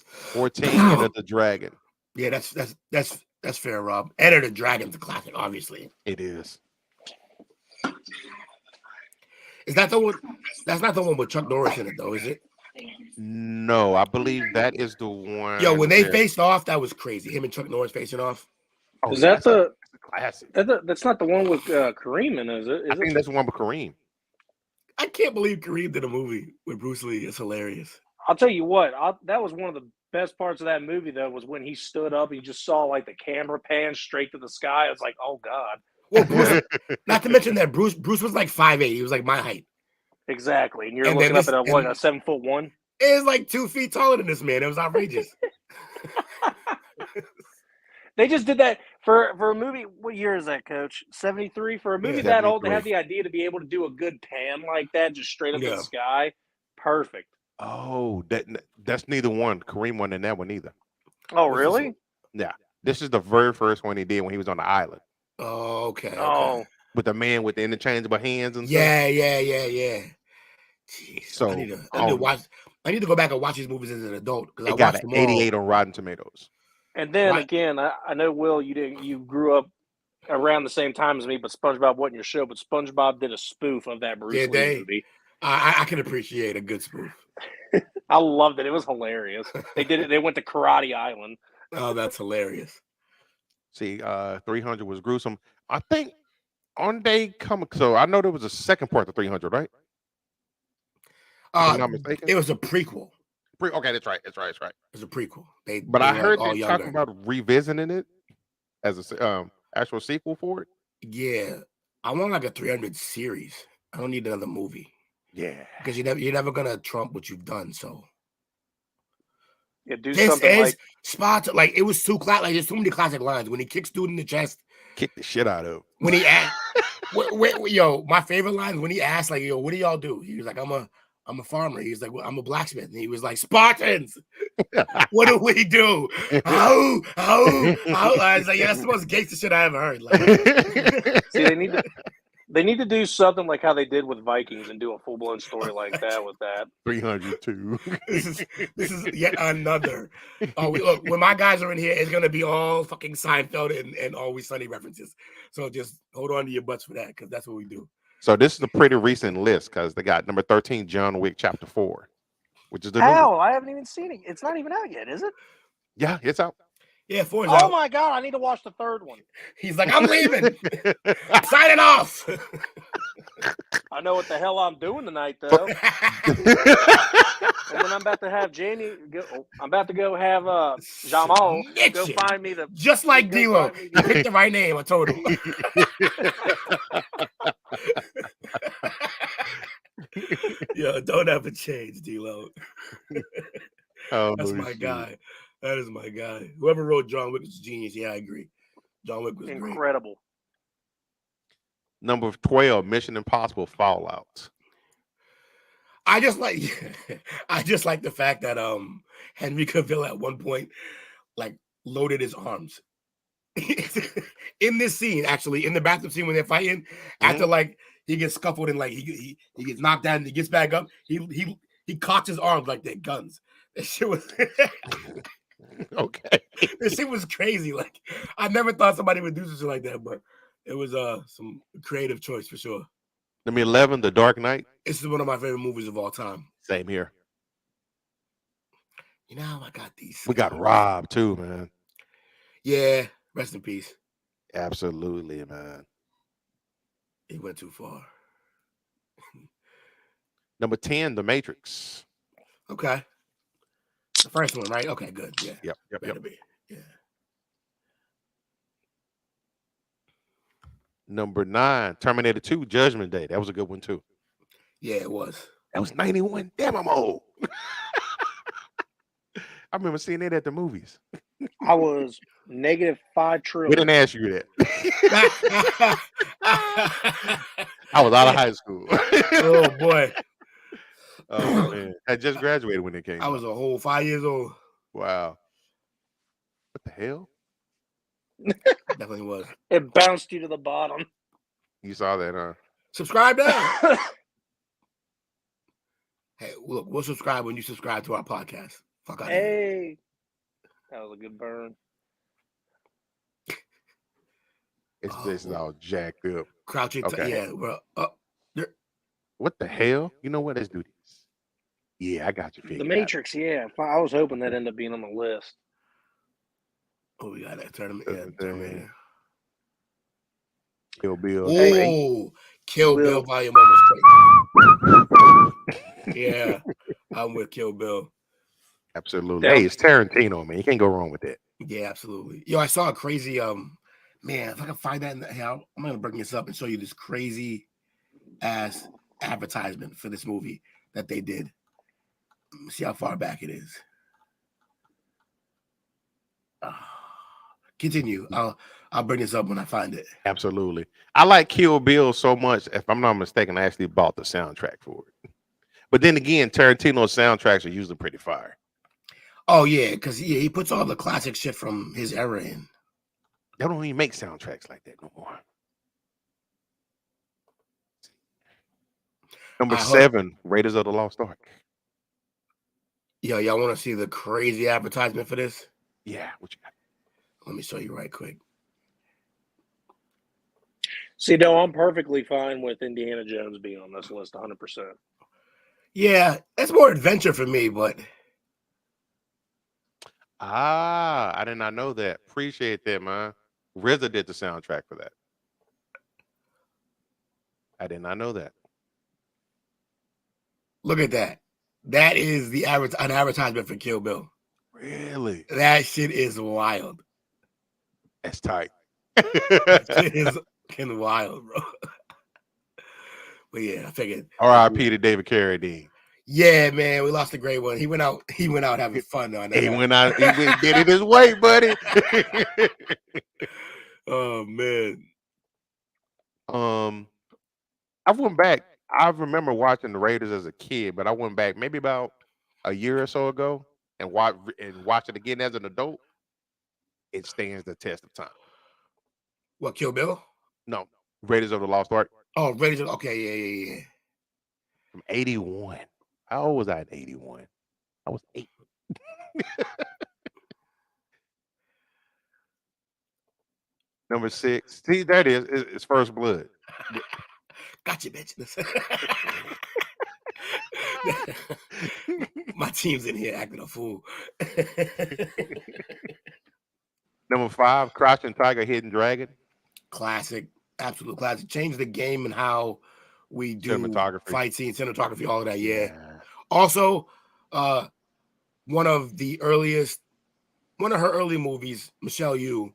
Speaker 6: 14, Enter the Dragon.
Speaker 8: Yeah, that's fair, Rob. Enter the Dragon's a classic, obviously.
Speaker 6: It is.
Speaker 8: Is that the one? That's not the one with Chuck Norris in it, though, is it?
Speaker 6: No, I believe that is the one.
Speaker 8: Yo, when they faced off, that was crazy. Him and Chuck Norris facing off.
Speaker 6: Oh,
Speaker 7: Is that the
Speaker 6: classic?
Speaker 7: That's not the one with Kareem in, is it?
Speaker 6: I think that's the one with Kareem.
Speaker 8: I can't believe Kareem did a movie with Bruce Lee. It's hilarious.
Speaker 7: I'll tell you what. That was one of the best parts of that movie, though, was when he stood up. You just saw like the camera pan straight to the sky. I was like, oh god.
Speaker 8: Well, Bruce, not to mention that Bruce was like 5'8". He was like my height.
Speaker 7: Exactly, and you're
Speaker 8: And
Speaker 7: looking
Speaker 8: then
Speaker 7: up at a 7'1".
Speaker 8: It was like 2 feet taller than this man. It was outrageous.
Speaker 7: They just did that for a movie. What year is that, Coach? 73? For a movie that old, they had the idea to be able to do a good pan like that, just straight up the sky. Perfect.
Speaker 6: Oh, that's neither one. Kareem wasn't in that one either.
Speaker 7: Oh, really?
Speaker 6: Yeah. This is the very first one he did when he was on the island.
Speaker 8: Oh, okay.
Speaker 7: Oh.
Speaker 6: With the man with the interchangeable hands and stuff.
Speaker 8: Yeah. Jeez,
Speaker 6: So
Speaker 8: I need to go back and watch these movies as an adult because I
Speaker 6: got
Speaker 8: watched
Speaker 6: an
Speaker 8: them all.
Speaker 6: 88 on Rotten Tomatoes.
Speaker 7: And then again, I know, Will, you grew up around the same time as me, but SpongeBob wasn't your show. But SpongeBob did a spoof of that Bruce Lee movie.
Speaker 8: I can appreciate a good spoof.
Speaker 7: I loved it. It was hilarious. They did it. They went to Karate Island.
Speaker 8: Oh, that's hilarious.
Speaker 6: See, 300 was gruesome. I think on day coming. So I know there was a second part to 300, right? If I'm not mistaken.
Speaker 8: It was a prequel.
Speaker 6: Okay, that's right. It's
Speaker 8: a prequel.
Speaker 6: But I heard they talking about revisiting it as a actual sequel for it.
Speaker 8: Yeah, I want like a 300 series. I don't need another movie.
Speaker 6: Yeah,
Speaker 8: because you're never gonna trump what you've done. So
Speaker 7: yeah, do
Speaker 8: this
Speaker 7: something
Speaker 8: is
Speaker 7: like
Speaker 8: spot. Like it was too classic. Like there's too many classic lines when he kicks dude in the chest.
Speaker 6: Kick the shit out of him.
Speaker 8: When he asked, yo, my favorite line when he asked, like, yo, what do y'all do? He was like, I'm a farmer. He was like, well, I'm a blacksmith. And he was like, Spartans, what do we do? Oh. I was like, yeah, that's the most gangster shit I ever heard. Like,
Speaker 7: see, they need to do something like how they did with Vikings and do a full blown story like that with that.
Speaker 6: 302.
Speaker 8: This is yet another. Look, when my guys are in here, it's gonna be all fucking Seinfeld and Always Sunny references. So just hold on to your butts for that, because that's what we do.
Speaker 6: So this is a pretty recent list because they got number 13, John Wick Chapter 4, which is the
Speaker 7: Hell, I haven't even seen it. It's not even out yet, is it?
Speaker 6: Yeah, it's out.
Speaker 8: Yeah, 4 is out.
Speaker 7: Oh my god, I need to watch the third one.
Speaker 8: He's like, I'm leaving. I'm signing off.
Speaker 7: I know what the hell I'm doing tonight, though. And then I'm about to have I'm about to go have Jamal go find me the.
Speaker 8: Just like D-Lo. He picked the right name. I told him. Yo, don't ever change, D-Lo. That's my guy. That is my guy. Whoever wrote John Wick is a genius. Yeah, I agree. John Wick was
Speaker 7: incredible.
Speaker 8: Great.
Speaker 6: Number 12, Mission Impossible Fallout.
Speaker 8: I just like the fact that Henry Cavill at one point like loaded his arms in this scene, actually in the bathroom scene when they're fighting. After like he gets scuffled and like he gets knocked down and he gets back up, he cocks his arms like they're guns. That shit was
Speaker 6: okay.
Speaker 8: This shit was crazy. Like I never thought somebody would do something like that, but it was some creative choice for sure.
Speaker 6: Number 11, The Dark Knight.
Speaker 8: This is one of my favorite movies of all time.
Speaker 6: Same here.
Speaker 8: You know, I got these.
Speaker 6: We got Rob too, man.
Speaker 8: Yeah, rest in peace.
Speaker 6: Absolutely, man.
Speaker 8: He went too far.
Speaker 6: Number 10, The Matrix.
Speaker 8: Okay. The first one, right? Okay, good. Yeah.
Speaker 6: Yep.
Speaker 8: Better be. Yeah.
Speaker 6: Number 9, Terminator 2, Judgment Day. That was a good one too.
Speaker 8: Yeah, it was.
Speaker 6: That was 91. Damn, I'm old. I remember seeing it at the movies.
Speaker 7: I was -5
Speaker 6: We
Speaker 7: trillion.
Speaker 6: didn't ask you that. I was out of high school.
Speaker 8: Oh boy.
Speaker 6: Oh man, I just graduated when it came
Speaker 8: I
Speaker 6: out.
Speaker 8: was a whole 5 years old.
Speaker 6: Wow. What the hell?
Speaker 8: Definitely was.
Speaker 7: It bounced you to the bottom.
Speaker 6: You saw that, huh?
Speaker 8: Subscribe now. Hey, look, we'll subscribe when you subscribe to our podcast. Fuck out of here.
Speaker 7: Hey, that was a good burn.
Speaker 6: It's this is all jacked up.
Speaker 8: Crouching.
Speaker 6: Okay.
Speaker 8: Yeah, we're up.
Speaker 6: What the hell? You know what? Let's do this. Yeah, I got you figured
Speaker 7: The
Speaker 6: out.
Speaker 7: Matrix, yeah. I was hoping that ended up being on the list.
Speaker 8: Oh, we got that tournament. Yeah, Terminator.
Speaker 6: Kill Bill.
Speaker 8: Oh, Kill Bill
Speaker 7: Bill.
Speaker 8: Volume 1 was crazy. Yeah, I'm with Kill Bill.
Speaker 6: Absolutely.
Speaker 7: Yeah.
Speaker 6: Hey, it's Tarantino, man. You can't go wrong with that.
Speaker 8: Yeah, absolutely. Yo, I saw a crazy man, if I can find that in the hell, I'm gonna bring this up and show you this crazy ass advertisement for this movie that they did. See how far back it is. Continue. I'll bring this up when I find it.
Speaker 6: Absolutely. I like Kill Bill so much. If I'm not mistaken, I actually bought the soundtrack for it. But then again, Tarantino's soundtracks are usually pretty fire.
Speaker 8: Oh yeah, because he puts all the classic shit from his era in.
Speaker 6: They don't even make soundtracks like that no more. Number 7, Raiders of the Lost Ark.
Speaker 8: Yo, y'all want to see the crazy advertisement for this?
Speaker 6: Yeah, what you got?
Speaker 8: Let me show you right quick.
Speaker 7: See, no, I'm perfectly fine with Indiana Jones being on this list 100%.
Speaker 8: Yeah, it's more adventure for me, but
Speaker 6: I did not know that. Appreciate that, man. RZA did the soundtrack for that. I did not know that.
Speaker 8: look at that. That is an advertisement for Kill Bill.
Speaker 6: Really?
Speaker 8: That shit is wild.
Speaker 6: That's tight.
Speaker 8: It is fucking wild, bro. But yeah, I figured.
Speaker 6: R.I.P. to David Carradine.
Speaker 8: Yeah, man, we lost a great one. He went out having fun on that.
Speaker 6: He went did it his way, buddy.
Speaker 8: Oh man.
Speaker 6: I went back. I remember watching the Raiders as a kid, but I went back maybe about a year or so ago and watch it again as an adult. It stands the test of time.
Speaker 8: What, Kill Bill?
Speaker 6: No, Raiders of the Lost Ark.
Speaker 8: Oh, Raiders. Okay, yeah.
Speaker 6: From 81. How old was I in 81? I was 8. Number 6. See, that is it's First Blood.
Speaker 8: Gotcha, bitch. My team's in here acting a fool.
Speaker 6: Number 5, Crouching Tiger, Hidden Dragon.
Speaker 8: Classic, absolute classic. Changed the game and how we do
Speaker 6: Cinematography.
Speaker 8: Fight scene, cinematography, all of that. Yeah. Also, one of her early movies, Michelle Yeoh,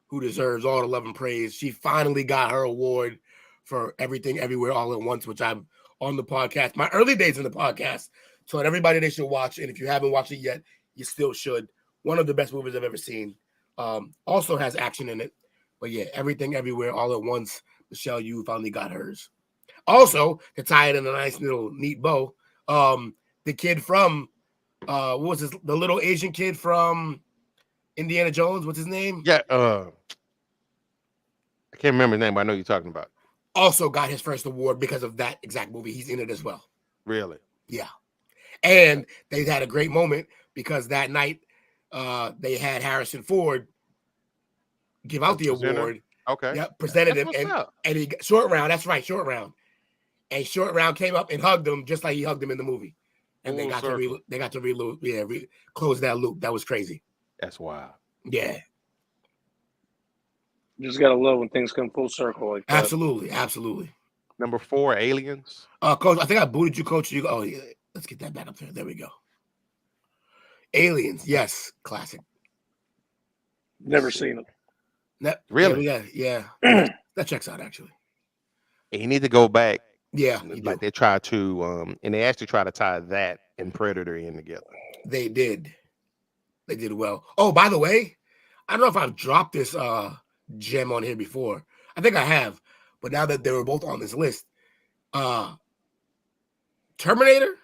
Speaker 8: who deserves all the love and praise. She finally got her award for Everything Everywhere All at Once, which I'm on the podcast. My early days in the podcast. Told everybody they should watch, and if you haven't watched it yet, you still should. One of the best movies I've ever seen. Also has action in it. But yeah, Everything Everywhere All at Once. Michelle Yeoh finally got hers. Also, to tie it in a nice little neat bow, the kid from what was the little Asian kid from Indiana Jones? What's his name?
Speaker 6: Yeah, I can't remember his name, but I know you're talking about.
Speaker 8: Also got his first award because of that exact movie. He's in it as well.
Speaker 6: Really?
Speaker 8: Yeah. And they had a great moment because that night they had Harrison Ford give out the award.
Speaker 6: Okay.
Speaker 8: Yep, presented
Speaker 6: That's
Speaker 8: him,
Speaker 6: what's up.
Speaker 8: and he got short round. That's right, short round. And short round came up and hugged him just like he hugged him in the movie. And they got to close that loop. That was crazy.
Speaker 6: That's wild.
Speaker 8: Yeah,
Speaker 7: Just gotta love when things come full circle like that.
Speaker 8: absolutely.
Speaker 6: Number 4, Aliens.
Speaker 8: Coach, I think I booted you, Coach. Oh yeah, let's get that back up there. There we go. Aliens, yes, classic.
Speaker 7: Never seen it.
Speaker 6: Really?
Speaker 8: Yeah. That checks out actually.
Speaker 6: And you need to go back.
Speaker 8: Yeah, you
Speaker 6: Like
Speaker 8: do.
Speaker 6: they try to, and they actually try to tie that and Predator in together.
Speaker 8: They did. They did well. Oh, by the way, I don't know if I've dropped this gem on here before. I think I have, but now that they were both on this list, Terminator,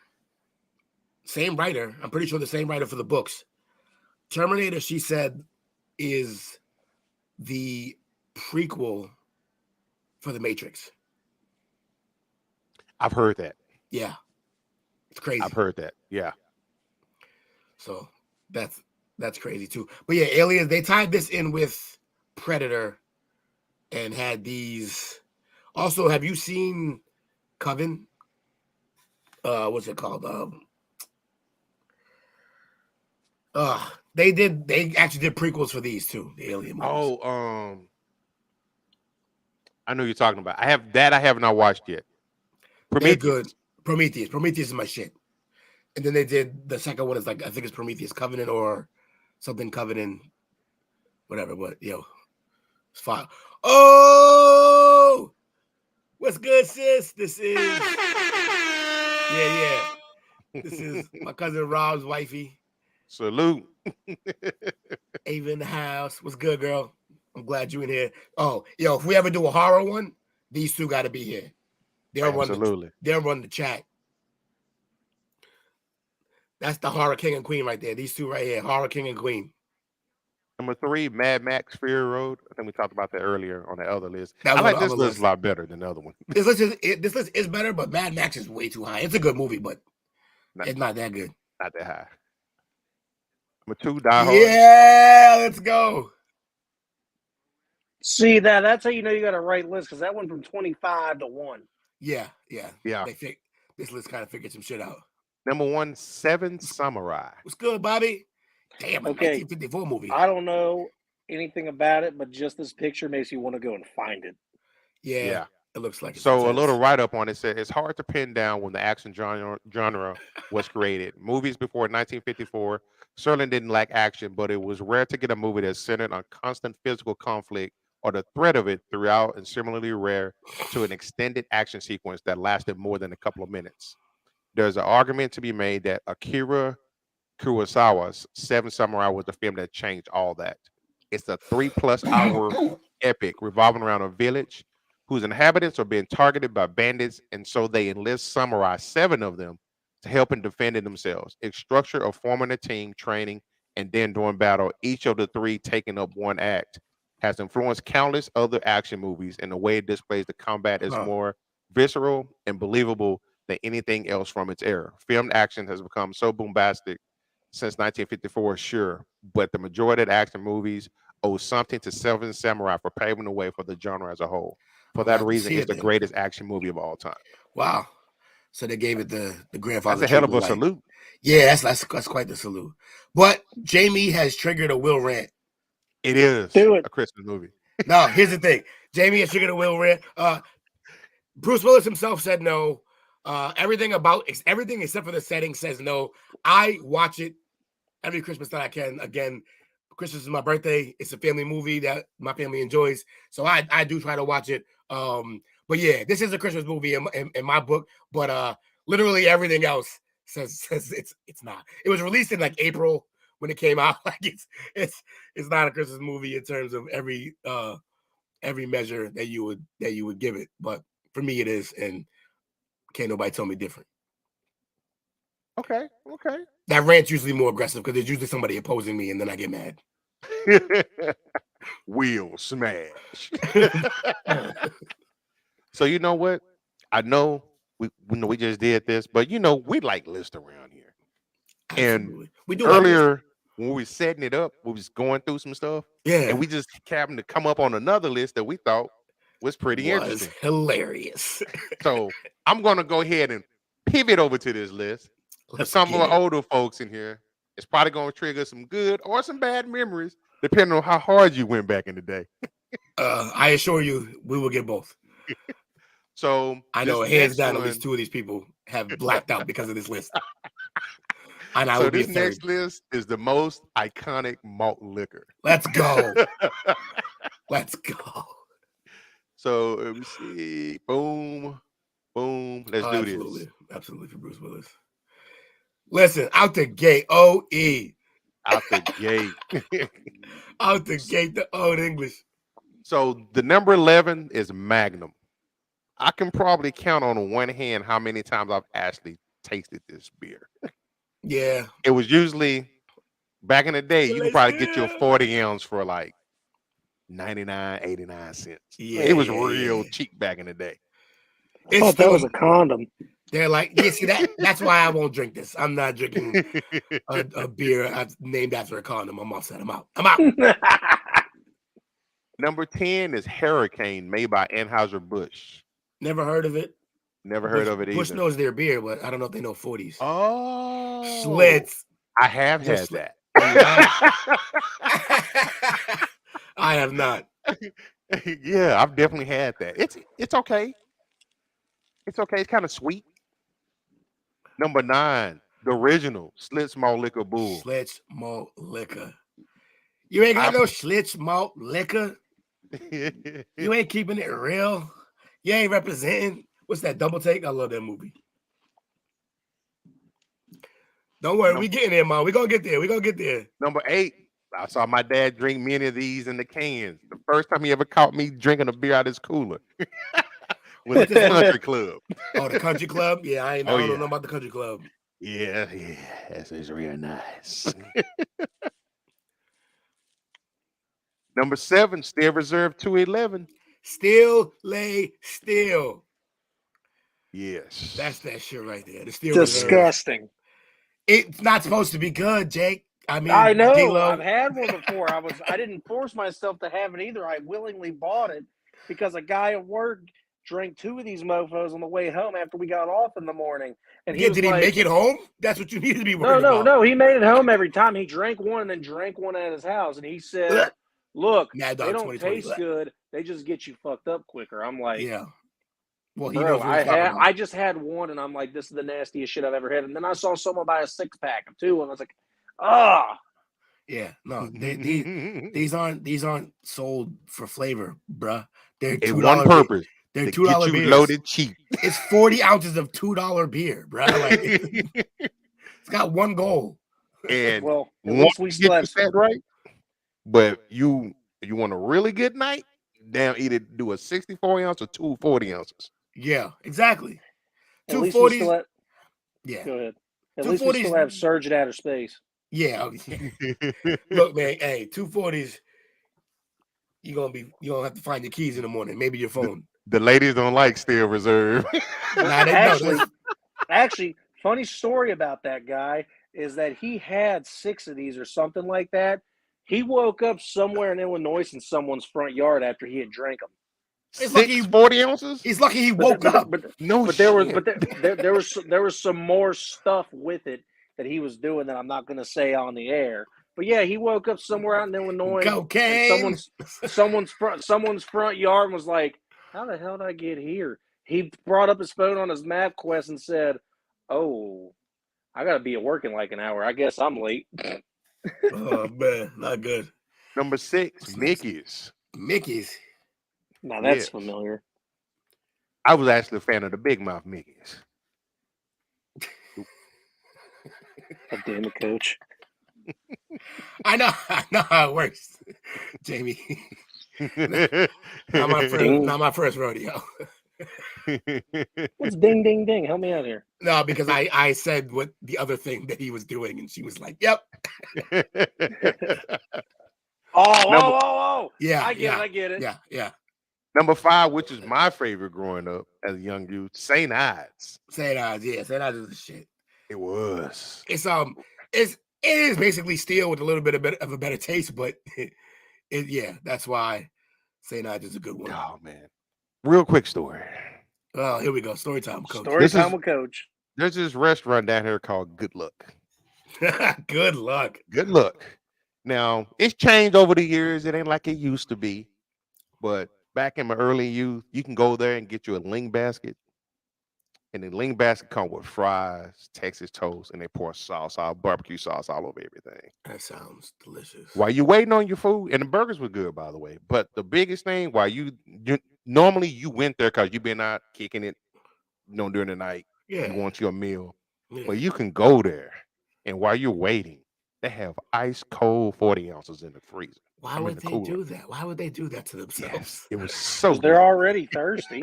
Speaker 8: same writer. I'm pretty sure the same writer for the books. Terminator, she said, is the prequel for the Matrix.
Speaker 6: I've heard that.
Speaker 8: Yeah, it's crazy.
Speaker 6: I've heard that. Yeah.
Speaker 8: So that's crazy too. But yeah, Aliens, they tied this in with Predator and had these. Also, have you seen Coven? What's it called? They actually did prequels for these too, the Alien movies.
Speaker 6: Oh, I know you're talking about. I have not watched yet.
Speaker 8: They're good. Prometheus is my shit. And then they did the second one is like I think it's Prometheus Covenant or something Covenant, whatever. But it's fine. Oh, what's good, sis? This is yeah. This is my cousin Rob's wifey.
Speaker 6: Salute.
Speaker 8: Ava in the house. What's good, girl? I'm glad you in here. Oh, if we ever do a horror one, these two got to be here. They'll run the chat. That's the horror king and queen right there. These two right here, horror king and queen.
Speaker 6: Number 3, Mad Max Fury Road. I think we talked about that earlier on the other list.
Speaker 8: I
Speaker 6: like this list a lot better than the other one.
Speaker 8: This list is better, but Mad Max is way too high. It's a good movie, but it's not that good.
Speaker 6: Not that high. Number 2, Die Hard.
Speaker 8: Yeah, let's go.
Speaker 7: See that's how you know you got a right list because that went from 25 to 1.
Speaker 8: Yeah. This list kind of figured some shit out.
Speaker 6: Number 1, Seven Samurai.
Speaker 8: What's good, Bobby? Damn, a 1954 movie.
Speaker 7: I don't know anything about it, but just this picture makes you want to go and find it.
Speaker 8: Yeah. It looks like it.
Speaker 6: So a little write-up on it said, it's hard to pin down when the action genre was created. Movies before 1954 certainly didn't lack action, but it was rare to get a movie that centered on constant physical conflict or the threat of it throughout, and similarly rare to an extended action sequence that lasted more than a couple of minutes. There's an argument to be made that Akira Kurosawa's Seven Samurai was the film that changed all that. It's a 3+ hour epic revolving around a village whose inhabitants are being targeted by bandits, and so they enlist samurai, 7 of them, to help in defending themselves. Its structure of forming a team, training, and then during battle, each of the 3 taking up one act, has influenced countless other action movies, and the way it displays the combat is more visceral and believable than anything else from its era. Filmed action has become so bombastic since 1954, sure, but the majority of the action movies owe something to Seven Samurai for paving the way for the genre as a whole. For that reason, it's the greatest action movie of all time.
Speaker 8: Wow. So they gave it the grandfather.
Speaker 6: That's a hell of a salute.
Speaker 8: Yeah, that's quite the salute. But Jamie has triggered a Will rant.
Speaker 6: It is a Christmas movie.
Speaker 8: No, here's the thing. Jamie has triggered a Will rant. Bruce Willis himself said no. Everything except for the setting says no. I watch it every Christmas that I can. Again, Christmas is my birthday. It's a family movie that my family enjoys, so I do try to watch it. But yeah, this is a Christmas movie in my book. But literally everything else says it's not. It was released in like April when it came out. Like it's not a Christmas movie in terms of every measure that you would give it. But for me, it is, and can't nobody tell me different.
Speaker 6: Okay.
Speaker 8: That rant's usually more aggressive because there's usually somebody opposing me, and then I get mad.
Speaker 6: Wheel smash. So you know what? I know we just did this, but we like lists around here. Absolutely. And we do earlier when we were setting it up, we was going through some stuff.
Speaker 8: Yeah.
Speaker 6: And we just happened to come up on another list that we thought was pretty interesting.
Speaker 8: Hilarious.
Speaker 6: So I'm gonna go ahead and pivot over to this list. For some of the older folks in here, it's probably gonna trigger some good or some bad memories, depending on how hard you went back in the day.
Speaker 8: I assure you, we will get both.
Speaker 6: So
Speaker 8: I know hands down, at least 2 of these people have blacked out because of this list. And I
Speaker 6: So
Speaker 8: would be a
Speaker 6: this
Speaker 8: third.
Speaker 6: next list is the most iconic malt liquor.
Speaker 8: Let's go. Let's go.
Speaker 6: So let me see. Boom. Boom. Let's do
Speaker 8: absolutely.
Speaker 6: this.
Speaker 8: Absolutely for Bruce Willis. Listen, out the gate, OE.
Speaker 6: Out the gate.
Speaker 8: Out the gate, the old English.
Speaker 6: So the number 11 is Magnum. I can probably count on one hand how many times I've actually tasted this beer.
Speaker 8: Yeah.
Speaker 6: It was usually back in the day, you can probably get you a 40 ounce for like 99, 89 cents.
Speaker 8: Yeah,
Speaker 6: it was
Speaker 8: yeah,
Speaker 6: real
Speaker 8: yeah.
Speaker 6: cheap back in the day.
Speaker 7: I thought that was a condom.
Speaker 8: They're like, yeah, see that's why I won't drink this. I'm not drinking a beer named after a condom. I'm offset. I'm out. I'm out.
Speaker 6: Number 10 is Hurricane, made by Anheuser-Busch.
Speaker 8: Never heard of it.
Speaker 6: Never heard of it either.
Speaker 8: Bush knows their beer, but I don't know if they know 40s.
Speaker 6: Oh,
Speaker 8: Schlitz.
Speaker 6: I have had that.
Speaker 8: I have not.
Speaker 6: Yeah, I've definitely had that. It's okay. It's okay. It's kind of sweet. Number 9, the original Schlitz Malt Liquor Bull.
Speaker 8: Schlitz Malt Liquor. You ain't got no Schlitz Malt Liquor. You ain't keeping it real. You ain't representing. What's that double take? I love that movie. Don't worry, we getting there, man. We gonna get there. We gonna get there.
Speaker 6: Number 8, I saw my dad drink many of these in the cans. The first time he ever caught me drinking a beer out of his cooler was at the Country Club.
Speaker 8: Oh, the Country Club? Yeah, I don't know about the Country Club.
Speaker 6: Yeah, that's real nice. Number 7, Still Reserve 211.
Speaker 8: Still lay still.
Speaker 6: Yes.
Speaker 8: That's that shit right there. The Still
Speaker 7: Disgusting.
Speaker 8: Reserve. It's not supposed to be good, Jake. I mean,
Speaker 7: I know.
Speaker 8: D-Lo.
Speaker 7: I've had one before. I didn't force myself to have it either. I willingly bought it because a guy at work drank 2 of these mofos on the way home after we got off in the morning. And
Speaker 8: did he make it home? That's what you need to be worried about.
Speaker 7: No. He made it home every time. He drank one and then drank one at his house. And he said, look, they don't taste good. They just get you fucked up quicker. I'm like,
Speaker 8: yeah. Well, he
Speaker 7: bro,
Speaker 8: knows
Speaker 7: I just had one and I'm like, this is the nastiest shit I've ever had. And then I saw someone buy a 6-pack of 2 and I was like,
Speaker 8: yeah, no, these aren't sold for flavor, bruh. They're $2
Speaker 6: one purpose.
Speaker 8: They're $2 beers.
Speaker 6: Loaded cheap.
Speaker 8: It's 40 ounces of $2 beer, bruh. Like, it's got one goal.
Speaker 6: And
Speaker 7: well, at least we still have
Speaker 6: that right. But you want a really good night? Damn, either do a 64 ounce or 2 40 ounces.
Speaker 8: Yeah, exactly.
Speaker 7: At 240s.
Speaker 8: Yeah.
Speaker 7: Go ahead. At least we still have Surge at Outer Space.
Speaker 8: Yeah. Look, man, hey, 240s, you're gonna have to find your keys in the morning, maybe your phone.
Speaker 6: The ladies don't like Still Reserve.
Speaker 7: Actually, funny story about that guy is that he had 6 of these or something like that. He woke up somewhere in Illinois in someone's front yard after he had drank them.
Speaker 8: It's lucky
Speaker 6: 40 ounces.
Speaker 8: He's lucky he woke up.
Speaker 7: There was some more stuff with it that he was doing that I'm not going to say on the air. But yeah, he woke up somewhere out in Illinois.
Speaker 8: Cocaine.
Speaker 7: And someone's front yard and was like, "How the hell did I get here?" He brought up his phone on his MapQuest and said, "Oh, I got to be at work in like an hour. I guess I'm late."
Speaker 8: Oh man, not good.
Speaker 6: Number 6, Mickey's.
Speaker 7: Now that's familiar.
Speaker 6: I was actually a fan of the Big Mouth Mickey's.
Speaker 7: God damn it, Coach.
Speaker 8: I know how it works, Jamie. not my first rodeo.
Speaker 7: What's ding ding ding? Help me out here.
Speaker 8: No, because I said what the other thing that he was doing, and she was like, "Yep."
Speaker 7: Oh!
Speaker 8: Yeah,
Speaker 7: I get it.
Speaker 8: Yeah.
Speaker 6: Number 5, which is my favorite growing up as a young youth, St. Ides.
Speaker 8: St. Ides, yeah, St. Ides is the shit.
Speaker 6: It was.
Speaker 8: It is basically steel with a little bit of a better taste, but that's why St. Ides is a good one.
Speaker 6: Oh man, real quick story.
Speaker 8: Oh, here we go. Story time, Coach.
Speaker 7: Story time with Coach.
Speaker 6: There's this restaurant down here called Good Luck.
Speaker 8: Good luck.
Speaker 6: Good Luck. Now it's changed over the years. It ain't like it used to be, but back in my early youth, you can go there and get you a ling basket, And the lean basket come with fries, Texas toast, and they pour barbecue sauce all over everything.
Speaker 8: That sounds delicious.
Speaker 6: While you waiting on your food, and the burgers were good, by the way. But the biggest thing, while you normally you went there because you've been out kicking it, during the night.
Speaker 8: Yeah.
Speaker 6: You want your meal.
Speaker 8: Yeah.
Speaker 6: Well, you can go there, and while you're waiting, they have ice cold 40 ounces in the freezer.
Speaker 8: Why would they do that? Why would they do that to themselves?
Speaker 6: Yes, it was so
Speaker 7: Because they're already thirsty.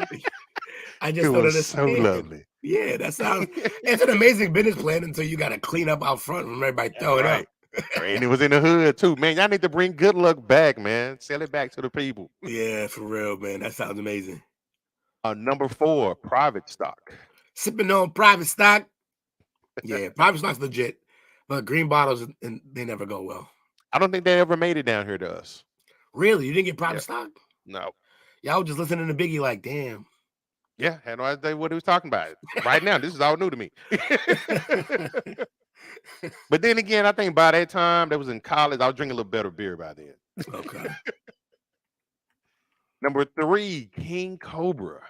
Speaker 8: I just
Speaker 6: it
Speaker 8: don't
Speaker 6: was
Speaker 8: understand.
Speaker 6: so lovely.
Speaker 8: Yeah, that sounds. It's an amazing business plan until you got to clean up out front when everybody throw it up.
Speaker 6: And it was in the hood too, man. Y'all need to bring good luck back, man. Sell it back to the people.
Speaker 8: Yeah, for real, man. That sounds amazing.
Speaker 6: Number 4, private stock.
Speaker 8: Sipping on private stock. Yeah, private stock's legit, but green bottles and they never go well.
Speaker 6: I don't think they ever made it down here to us.
Speaker 8: Really, you didn't get private stock?
Speaker 6: No.
Speaker 8: Y'all was just listening to Biggie, like, damn.
Speaker 6: Yeah, had no idea what he was talking about. Right now, this is all new to me. But then again, I think by that time, that was in college, I was drinking a little better beer by then.
Speaker 8: Okay.
Speaker 6: Number 3, King Cobra.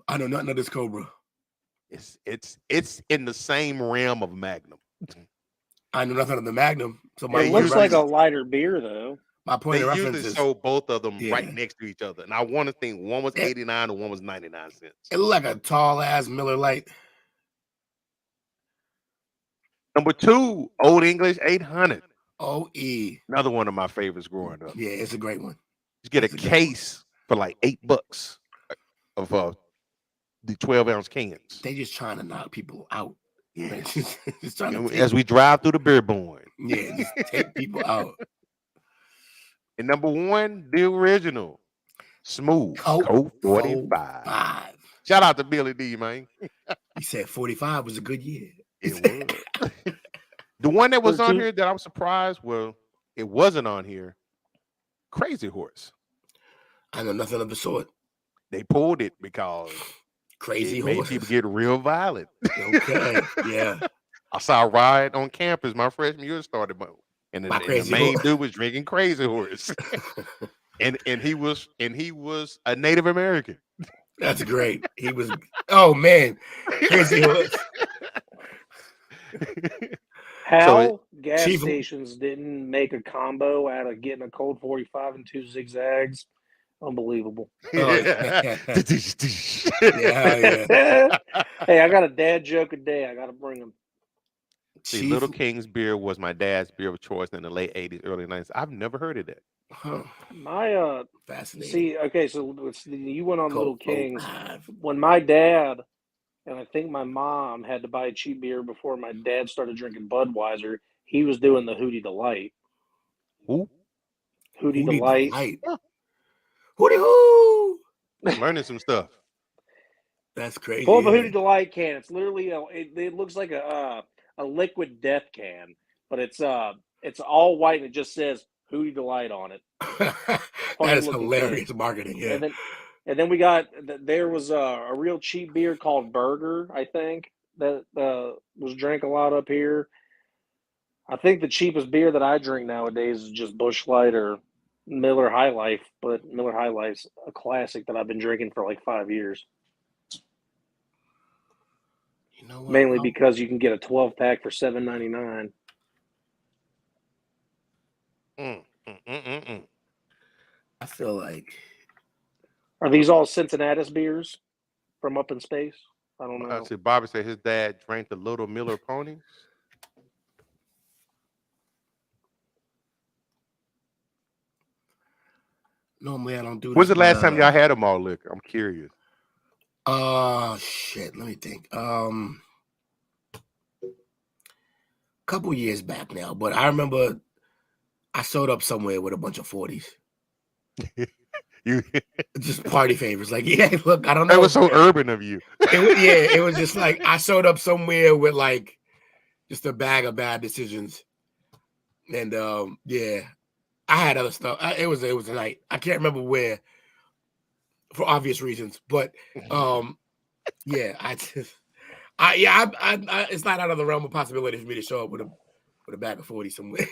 Speaker 8: I know nothing of this Cobra.
Speaker 6: It's in the same realm of Magnum.
Speaker 8: I know nothing of the Magnum. So
Speaker 7: It looks like a lighter beer, though.
Speaker 8: My point of
Speaker 6: They
Speaker 8: reference
Speaker 6: usually
Speaker 8: is
Speaker 6: sold both of them right next to each other, and I want to think one was 89 and one was 99 cents.
Speaker 8: It looked like a tall ass Miller Lite.
Speaker 6: Number 2, Old English 800.
Speaker 8: OE.
Speaker 6: Another one of my favorites growing up.
Speaker 8: Yeah, it's a great one.
Speaker 6: You get a case for like $8 of the 12-ounce cans.
Speaker 8: They just trying to knock people out.
Speaker 6: Yeah.
Speaker 8: Just trying to
Speaker 6: As we drive through the beer barn.
Speaker 8: Yeah, just take people out.
Speaker 6: And number 1, the original, Smooth Coke 45. Shout out to Billy D, man.
Speaker 8: He said 45 was a good year.
Speaker 6: It was. The one that was on here that I was surprised, well, it wasn't on here. Crazy Horse.
Speaker 8: I know nothing of the sort.
Speaker 6: They pulled it because
Speaker 8: Crazy
Speaker 6: it
Speaker 8: Horse
Speaker 6: made people get real violent.
Speaker 8: Okay, yeah.
Speaker 6: I saw a riot on campus my freshman year started, and the main dude was drinking Crazy Horse, and he was a Native American.
Speaker 8: That's great. He was. Oh man, Crazy Horse.
Speaker 7: How gas stations didn't make a combo out of getting a cold 45 and 2 zigzags? Unbelievable.
Speaker 8: Yeah.
Speaker 7: Hey, I got a dad joke a day. I got to bring them.
Speaker 6: See, Little King's beer was my dad's beer of choice in the late 80s, early 90s. I've never heard of that.
Speaker 8: Huh.
Speaker 7: My
Speaker 8: fascinating.
Speaker 7: See, okay, so you went on Little King's. When my dad and I think my mom had to buy a cheap beer before my dad started drinking Budweiser, he was doing the Hootie Delight.
Speaker 6: Who?
Speaker 7: Hootie Delight.
Speaker 8: Hootie Hoo!
Speaker 6: Learning some stuff.
Speaker 8: That's crazy.
Speaker 7: Pull up a Hootie Delight can. It's literally it looks like a liquid death can, but it's all white and it just says Hootie Delight on it.
Speaker 8: That is hilarious marketing. Yeah.
Speaker 7: And then there was a real cheap beer called Burger, I think, that was drank a lot up here. I think the cheapest beer that I drink nowadays is just Busch Light or Miller High Life, but Miller High Life's a classic that I've been drinking for like 5 years.
Speaker 8: You know what?
Speaker 7: Mainly because you can get a 12-pack for $7.99.
Speaker 8: I feel like.
Speaker 7: Are these all Cincinnati beers from up in space? I don't know.
Speaker 6: See, Bobby said his dad drank the Little Miller ponies.
Speaker 8: Normally I don't do this.
Speaker 6: When's the last time y'all had a malt liquor? I'm curious.
Speaker 8: Shit. Let me think. Couple years back now, but I remember I showed up somewhere with a bunch of 40s.
Speaker 6: You
Speaker 8: just party favors. Like, yeah, look, I don't know.
Speaker 6: That was so urban of you.
Speaker 8: It was just like I showed up somewhere with like just a bag of bad decisions. And yeah, I had other stuff. It was a night. I can't remember where for obvious reasons, but yeah, it's not out of the realm of possibility for me to show up with a bag of 40 somewhere.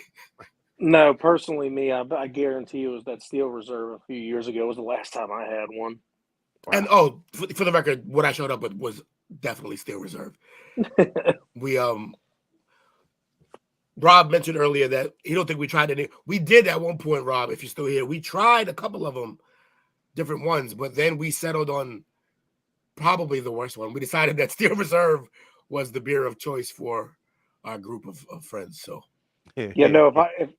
Speaker 7: No, personally, me, I guarantee it was that Steel Reserve a few years ago was the last time I had one.
Speaker 6: Wow.
Speaker 8: And for the record, what I showed up with was definitely Steel Reserve. We Rob mentioned earlier that he don't think we tried any. We did at one point, Rob, if you're still here. We tried a couple of them, different ones, but then we settled on probably the worst one. We decided that Steel Reserve was the beer of choice for our group of friends. So
Speaker 7: Yeah, no,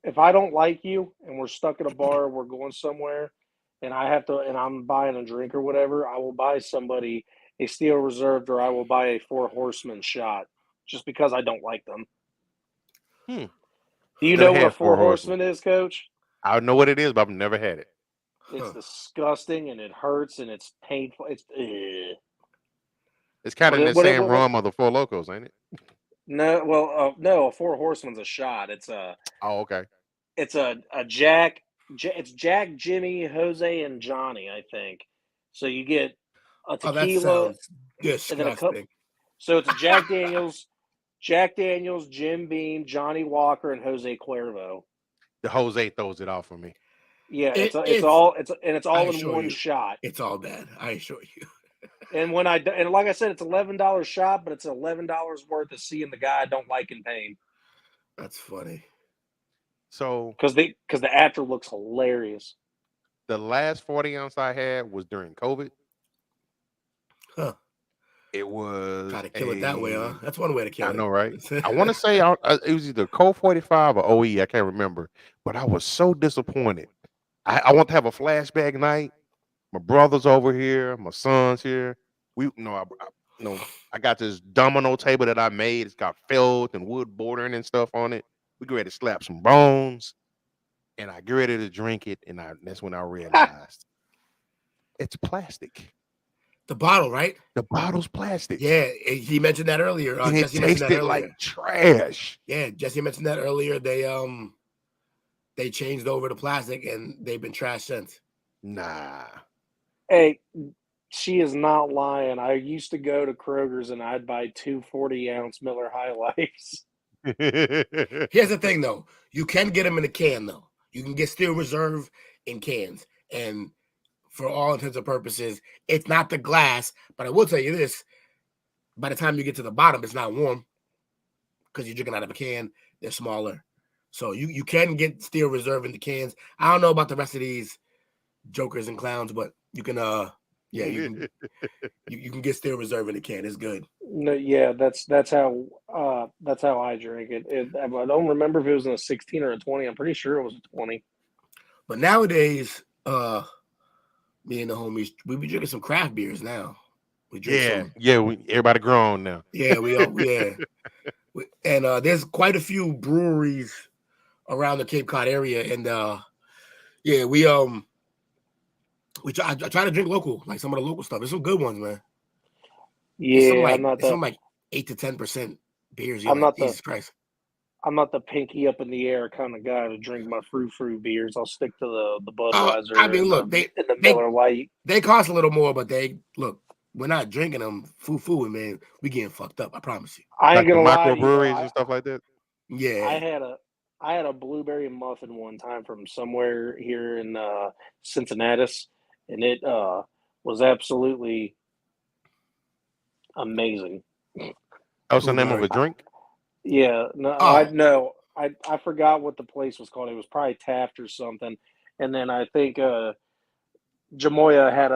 Speaker 7: if I don't like you and we're stuck at a bar, we're going somewhere, and I'm buying a drink or whatever, I will buy somebody a Steel Reserve, or I will buy a Four Horsemen shot just because I don't like them. Do you
Speaker 6: Never
Speaker 7: know what a
Speaker 6: had
Speaker 7: Four
Speaker 6: Four Horsemen.
Speaker 7: Horsemen is, Coach?
Speaker 6: I know what it is, but I've never had it.
Speaker 7: It's disgusting and it hurts and it's painful. It's
Speaker 6: It's kind of in the
Speaker 7: What
Speaker 6: same realm of the Four Locos, ain't it?
Speaker 7: no, well, no, a Four Horsemen's a shot. It's a
Speaker 6: Oh, okay.
Speaker 7: it's a Jack. It's Jack, Jimmy, Jose, and Johnny, I think. So you get a
Speaker 8: that
Speaker 7: tequila
Speaker 8: sounds disgusting.
Speaker 7: and then a cup. So it's a Jack Daniels, Jim Beam, Johnny Walker, and Jose Cuervo.
Speaker 6: The Jose throws it off for me.
Speaker 7: Yeah, it's all
Speaker 8: I
Speaker 7: in
Speaker 8: assure
Speaker 7: one
Speaker 8: you,
Speaker 7: shot.
Speaker 8: It's all bad. I assure you.
Speaker 7: And like I said, it's $11 shot, but it's $11 worth of seeing the guy I don't like in pain.
Speaker 8: That's funny.
Speaker 6: So
Speaker 7: because the after looks hilarious.
Speaker 6: The last 40 ounce I had was during COVID.
Speaker 8: Huh.
Speaker 6: It was
Speaker 8: try to kill it that way, huh? That's one way to kill it.
Speaker 6: I know, right? I want to say it was either Colt 45 or OE. I can't remember, but I was so disappointed. I want to have a flashback night. My brother's over here. My son's here. I got this domino table that I made. It's got felt and wood bordering and stuff on it. We get ready to slap some bones, and I get ready to drink it, and that's when I realized it's plastic.
Speaker 8: The bottle, right?
Speaker 6: The bottle's plastic.
Speaker 8: Yeah, he mentioned that earlier.
Speaker 6: And it tasted like trash.
Speaker 8: Yeah, Jesse mentioned that earlier. They changed over to plastic, and they've been trash since.
Speaker 6: Nah.
Speaker 7: Hey, she is not lying. I used to go to Kroger's and I'd buy 2 40-ounce Miller High Lifes.
Speaker 8: Here's the thing, though. You can get them in a can, though. You can get Steel Reserve in cans. And for all intents and purposes, it's not the glass. But I will tell you this. By the time you get to the bottom, it's not warm because you're drinking out of a can. They're smaller. So you can get Steel Reserve in the cans. I don't know about the rest of these jokers and clowns, but you can you can get Steel Reserve in the can. It's good.
Speaker 7: No, yeah, that's how I drink it. I don't remember if it was in a 16 or a 20. I'm pretty sure it was a 20.
Speaker 8: But nowadays, me and the homies, we be drinking some craft beers now. We drink
Speaker 6: everybody grown now.
Speaker 8: Yeah, we all and there's quite a few breweries around the Cape Cod area, and I try to drink local, like some of the local stuff. There's some good ones, man.
Speaker 7: Yeah,
Speaker 8: some 8 to 10% beers. Jesus Christ.
Speaker 7: I'm not the pinky up in the air kind of guy to drink my frou beers. I'll stick to the Budweiser.
Speaker 8: I mean, look,
Speaker 7: the Miller Lite.
Speaker 8: They cost a little more, but we're not drinking them foo, man. We getting fucked up. I promise you.
Speaker 7: I ain't gonna lie.
Speaker 6: Microbreweries and stuff like that.
Speaker 8: Yeah.
Speaker 7: I had a blueberry muffin one time from somewhere here in Cincinnati, and it was absolutely amazing.
Speaker 6: What's the name of a drink?
Speaker 7: Yeah, I forgot what the place was called. It was probably Taft or something. And then I think Jamoya had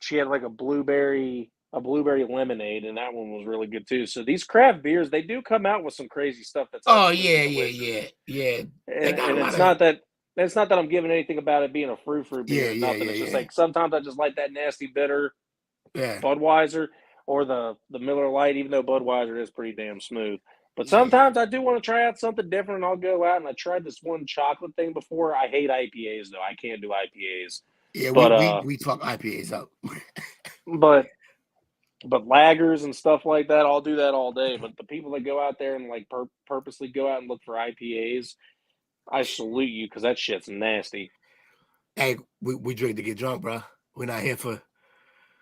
Speaker 7: she had like a blueberry lemonade, and that one was really good too. So these craft beers, they do come out with some crazy stuff. That's
Speaker 8: yeah.
Speaker 7: And it's not that I'm giving anything about it being a frou beer. It's just like sometimes I just like that nasty bitter Budweiser or the Miller Lite, even though Budweiser is pretty damn smooth. But sometimes I do want to try out something different, and I'll go out and I tried this one chocolate thing before. I hate IPAs though. I can't do IPAs.
Speaker 8: Yeah, but, we fuck IPAs up.
Speaker 7: but lagers and stuff like that, I'll do that all day. But the people that go out there and like purposely go out and look for IPAs, I salute you because that shit's nasty.
Speaker 8: Hey, we drink to get drunk, bro. We're not here for.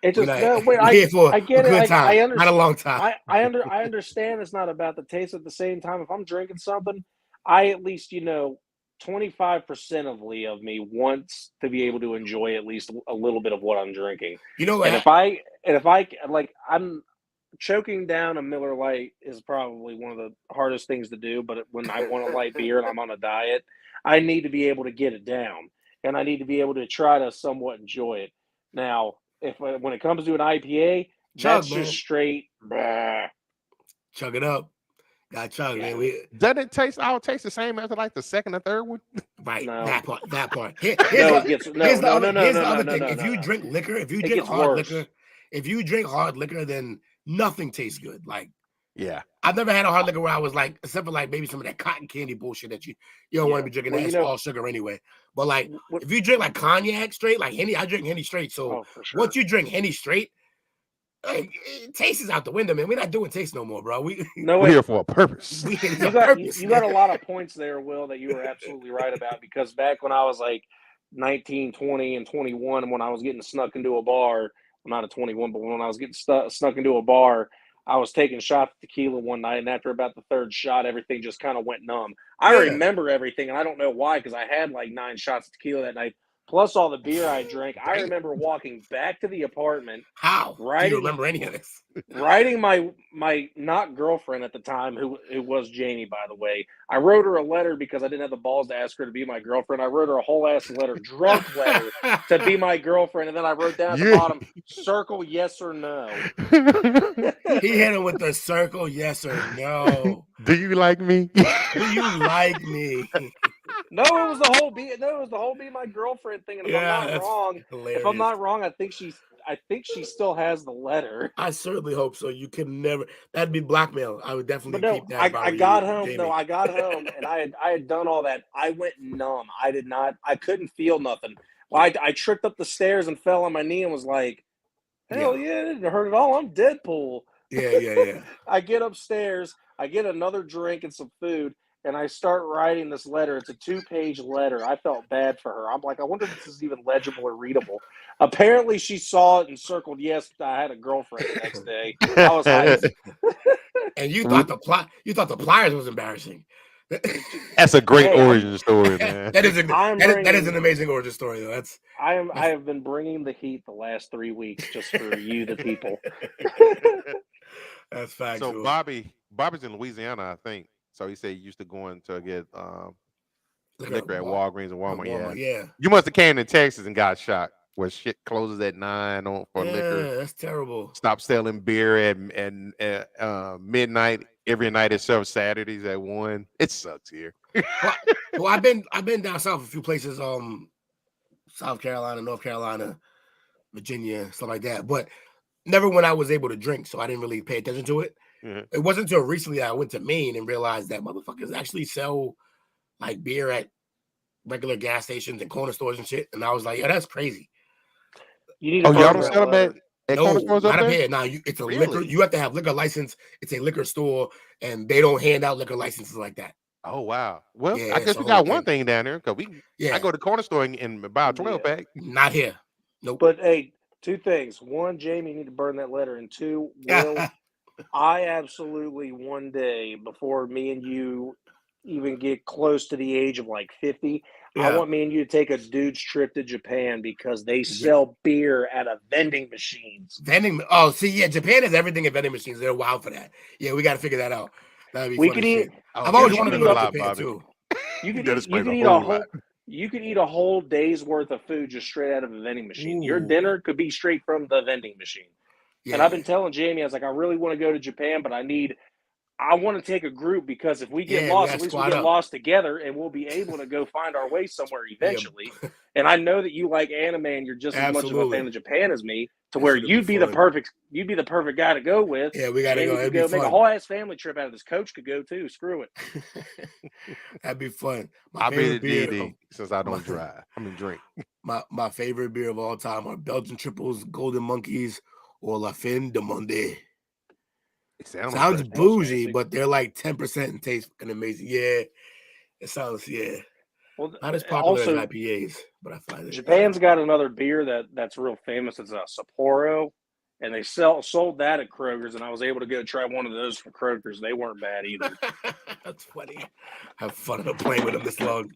Speaker 7: It just
Speaker 8: I get it.
Speaker 7: I understand.
Speaker 8: Not a long time.
Speaker 7: I understand it's not about the taste. At the same time, if I'm drinking something, I at least 25% of me wants to be able to enjoy at least a little bit of what I'm drinking.
Speaker 8: You know what?
Speaker 7: And if I like, I'm choking down a Miller Lite is probably one of the hardest things to do. But when I want a light beer and I'm on a diet, I need to be able to get it down, and I need to be able to try to somewhat enjoy it. Now, when it comes to an IPA,
Speaker 8: Chug,
Speaker 7: that's
Speaker 8: man.
Speaker 7: just straight.
Speaker 8: Chug it up. Got chug,
Speaker 7: Yeah.
Speaker 8: man.
Speaker 6: Doesn't it taste? All taste the same after like the second or third one.
Speaker 8: Right,
Speaker 7: No.
Speaker 8: that part.
Speaker 7: No, it gets
Speaker 8: Here's the other
Speaker 7: no,
Speaker 8: thing. If you
Speaker 7: no.
Speaker 8: drink liquor, if you
Speaker 7: It
Speaker 8: drink
Speaker 7: gets
Speaker 8: hard
Speaker 7: worse.
Speaker 8: liquor, then nothing tastes good. Like,
Speaker 6: Yeah.
Speaker 8: I've never had a hard liquor where I was like, except for like maybe some of that cotton candy bullshit that you don't want to be drinking.
Speaker 7: Well,
Speaker 8: That's all sugar anyway. But like, if you drink like cognac straight, like Henny, I drink Henny straight. So
Speaker 7: for sure.
Speaker 8: once you drink Henny straight, like, taste is out the window, man. We're not doing taste no more, bro. We're
Speaker 6: here for a purpose.
Speaker 7: You got a lot of points there, Will, that you were absolutely right about, because back when I was like 19, 20, and 21, when I was getting snuck into a bar, well, not at 21, but when I was getting snuck into a bar, I was taking shots of tequila one night, and after about the third shot, everything just kind of went numb. I remember everything, and I don't know why, because I had like 9 shots of tequila that night, plus all the beer I drank. I remember walking back to the apartment.
Speaker 8: How? Do you remember any of this?
Speaker 7: Writing my not girlfriend at the time, who was Jamie, by the way. I wrote her a letter because I didn't have the balls to ask her to be my girlfriend. I wrote her a whole ass letter, drunk letter, to be my girlfriend, and then I wrote down at the bottom, circle yes or no.
Speaker 8: He hit him with the circle yes or no.
Speaker 6: Do you like me?
Speaker 8: Do you like me?
Speaker 7: No, it was the whole be my girlfriend thing. And if I'm not wrong, I think she still has the letter.
Speaker 8: I certainly hope so. You can never. That'd be blackmail. I would definitely keep that.
Speaker 7: I got home. No, I got home, and I had done all that. I went numb. I couldn't feel nothing. Well, I tripped up the stairs and fell on my knee and was like, hell yeah, it didn't hurt at all. I'm Deadpool.
Speaker 8: Yeah.
Speaker 7: I get upstairs. I get another drink and some food. And I start writing this letter. It's a 2-page letter. I felt bad for her. I'm like, I wonder if this is even legible or readable. Apparently, she saw it and circled yes. I had a girlfriend the next day. I was hyped.
Speaker 8: And you thought the pliers was embarrassing.
Speaker 6: That's a great origin story, man.
Speaker 8: that is an amazing origin story, though.
Speaker 7: I have been bringing the heat the last 3 weeks just for you, the people.
Speaker 8: That's factual.
Speaker 6: So Bobby's in Louisiana, I think. So he said he used to go in to get liquor at Walgreens and Walmart.
Speaker 8: Yeah.
Speaker 6: You must have came to Texas and got shot where shit closes at 9 for liquor.
Speaker 8: Yeah, that's terrible.
Speaker 6: Stop selling beer at midnight every night except Saturdays at 1. It sucks here.
Speaker 8: Well, I've been down south a few places, South Carolina, North Carolina, Virginia, stuff like that. But never when I was able to drink, so I didn't really pay attention to it. Mm-hmm. It wasn't until recently I went to Maine and realized that motherfuckers actually sell like beer at regular gas stations and corner stores and shit. And I was like, yeah, that's crazy.
Speaker 7: You need to
Speaker 6: y'all don't sell them at corner stores
Speaker 8: not
Speaker 6: up
Speaker 8: up
Speaker 6: there?
Speaker 8: here. Now it's a liquor. You have to have liquor license. It's a liquor store, and they don't hand out liquor licenses like that.
Speaker 6: Oh wow. Well, I guess we got one thing down there because I go to the corner store and buy a 12-pack.
Speaker 8: Not here. Nope.
Speaker 7: But hey, 2 things. 1, Jamie, you need to burn that letter, and 2, Will. I absolutely one day before me and you even get close to the age of like 50, I want me and you to take a dude's trip to Japan because they sell beer at a vending machines.
Speaker 8: Japan has everything at vending machines. They're wild for that. Yeah, we got to figure that out. That'd be
Speaker 7: We
Speaker 8: fun
Speaker 7: could
Speaker 8: as
Speaker 7: eat.
Speaker 8: shit. I've always wanted to go to Japan too.
Speaker 7: You could eat a whole day's worth of food just straight out of a vending machine. Ooh. Your dinner could be straight from the vending machine. Yeah. And I've been telling Jamie, I was like, I really want to go to Japan, but I want to take a group because if we get lost, at least we get lost together and we'll be able to go find our way somewhere eventually. Yeah. And I know that you like anime and you're just as much of a fan of Japan as me, to where you'd be the perfect guy to go with.
Speaker 8: Yeah, we gotta go.
Speaker 7: Go make a whole ass family trip out of this. Coach could go too. Screw it.
Speaker 8: That'd be fun.
Speaker 6: I'll be the DD since I don't drive. I mean drink.
Speaker 8: My favorite beer of all time are Belgian Triples, Golden Monkeys, or La Fin de Monde. It sounds bougie, but they're like 10% and taste fucking amazing. Yeah, it sounds Well, not as popular as IPAs, but I find it.
Speaker 7: Japan's got another beer that's real famous. It's a Sapporo, and they sold that at Kroger's, and I was able to go try one of those from Kroger's. They weren't bad either.
Speaker 8: That's funny. Have fun playing with them this long.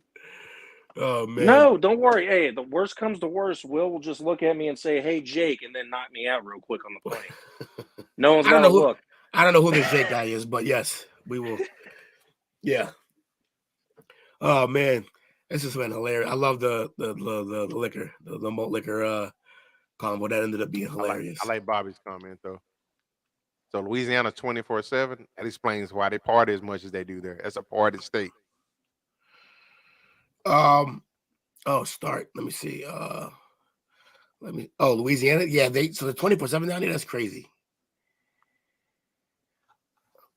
Speaker 8: Oh man.
Speaker 7: No, don't worry. Hey, the worst comes to worst, Will just look at me and say, "Hey, Jake," and then knock me out real quick on the plane. No one's
Speaker 8: I don't
Speaker 7: got to
Speaker 8: know who
Speaker 7: look.
Speaker 8: I don't know who this Jake guy is, but yes, we will. Yeah. Oh man, this has been hilarious. I love the liquor, the malt liquor combo that ended up being hilarious.
Speaker 6: I like Bobby's comment though. So Louisiana 24/7. That explains why they party as much as they do there. It's a party state.
Speaker 8: Start. Let me see. Louisiana. Yeah, the 24/7 down there. That's crazy.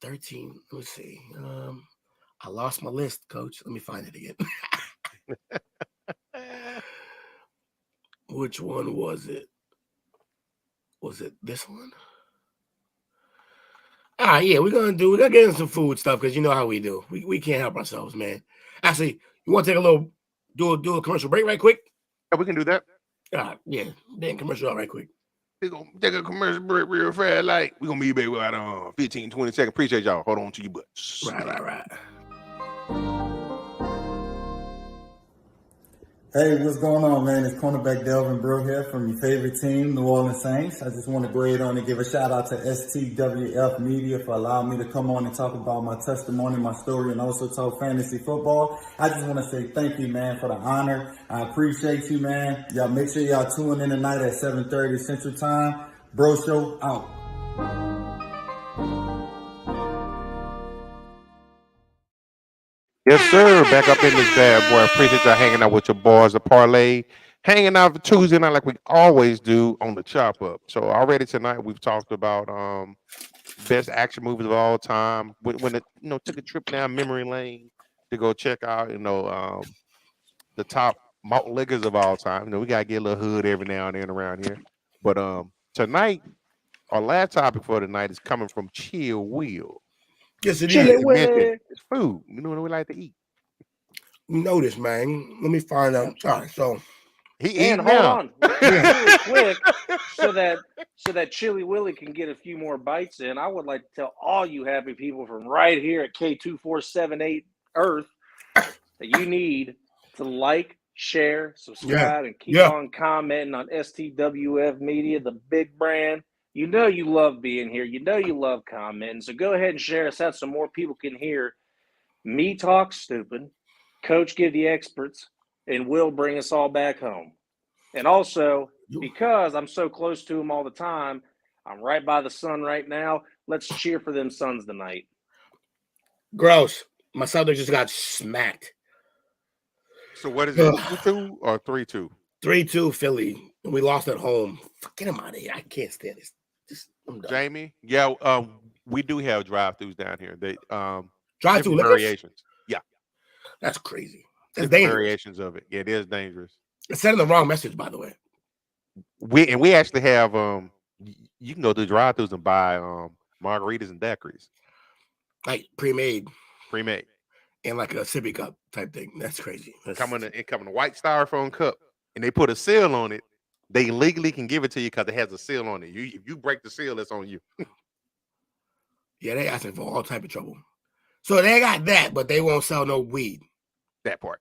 Speaker 8: 13. Let me see. I lost my list, Coach. Let me find it again. Which one was it? Was it this one? Yeah, we're gonna get into some food stuff because you know how we do. We can't help ourselves, man. Actually, you want to take a little do a commercial break right quick?
Speaker 6: Yeah, we can do that.
Speaker 8: Yeah, then commercial out right quick.
Speaker 6: We're gonna take a commercial break real fast. Like we're gonna be back about 15, 20 seconds. Appreciate y'all. Hold on to your butts.
Speaker 8: Right.
Speaker 9: Hey, what's going on, man? It's cornerback Delvin Brew here from your favorite team, New Orleans Saints. I just want to go ahead on and give a shout out to STWF Media for allowing me to come on and talk about my testimony, my story, and also talk fantasy football. I just want to say thank you, man, for the honor. I appreciate you, man. Y'all make sure y'all tune in tonight at 7:30 Central Time. Bro Show out.
Speaker 6: Yes, sir. Back up in this bad boy. Appreciate y'all hanging out with your boys, the parlay. Hanging out for Tuesday night like we always do on the chop up. So already tonight we've talked about best action movies of all time. When it took a trip down memory lane to go check out the top malt liquors of all time. We gotta get a little hood every now and then around here. But tonight our last topic for tonight is coming from Chill Will.
Speaker 8: Yes, it
Speaker 7: Chili
Speaker 8: is.
Speaker 7: Willy.
Speaker 6: It's food. You know what we like to eat.
Speaker 8: Notice, man. Let me find out. All right, so
Speaker 6: He
Speaker 7: Hold on, really quick, so that Chili Willy can get a few more bites in. I would like to tell all you happy people from right here at K2478 Earth that you need to like, share, subscribe, and keep on commenting on STWF Media, the big brand. You know you love being here. You know you love commenting. So go ahead and share us out so more people can hear me talk stupid, Coach give the experts, and Will bring us all back home. And also, because I'm so close to him all the time, I'm right by the sun right now. Let's cheer for them Suns tonight.
Speaker 8: Gross. My Celtics just got smacked.
Speaker 6: So what is it? 2-2 or 3-2?
Speaker 8: 3-2 Philly. And we lost at home. Get him out of here. I can't stand this.
Speaker 6: Jamie, yeah, we do have drive-throughs down here. They
Speaker 8: drive-through
Speaker 6: variations. Yeah,
Speaker 8: that's crazy. That's dangerous.
Speaker 6: Variations of it. Yeah, it is dangerous.
Speaker 8: It's sending the wrong message, by the way.
Speaker 6: We actually have you can go to drive-throughs and buy margaritas and daiquiris,
Speaker 8: like pre-made, and like a sippy cup type thing. That's crazy.
Speaker 6: It come in a white styrofoam cup, and they put a seal on it. They legally can give it to you because it has a seal on it. If you break the seal, it's on you.
Speaker 8: Yeah, they asking for all type of trouble. So they got that, but they won't sell no weed.
Speaker 6: That part.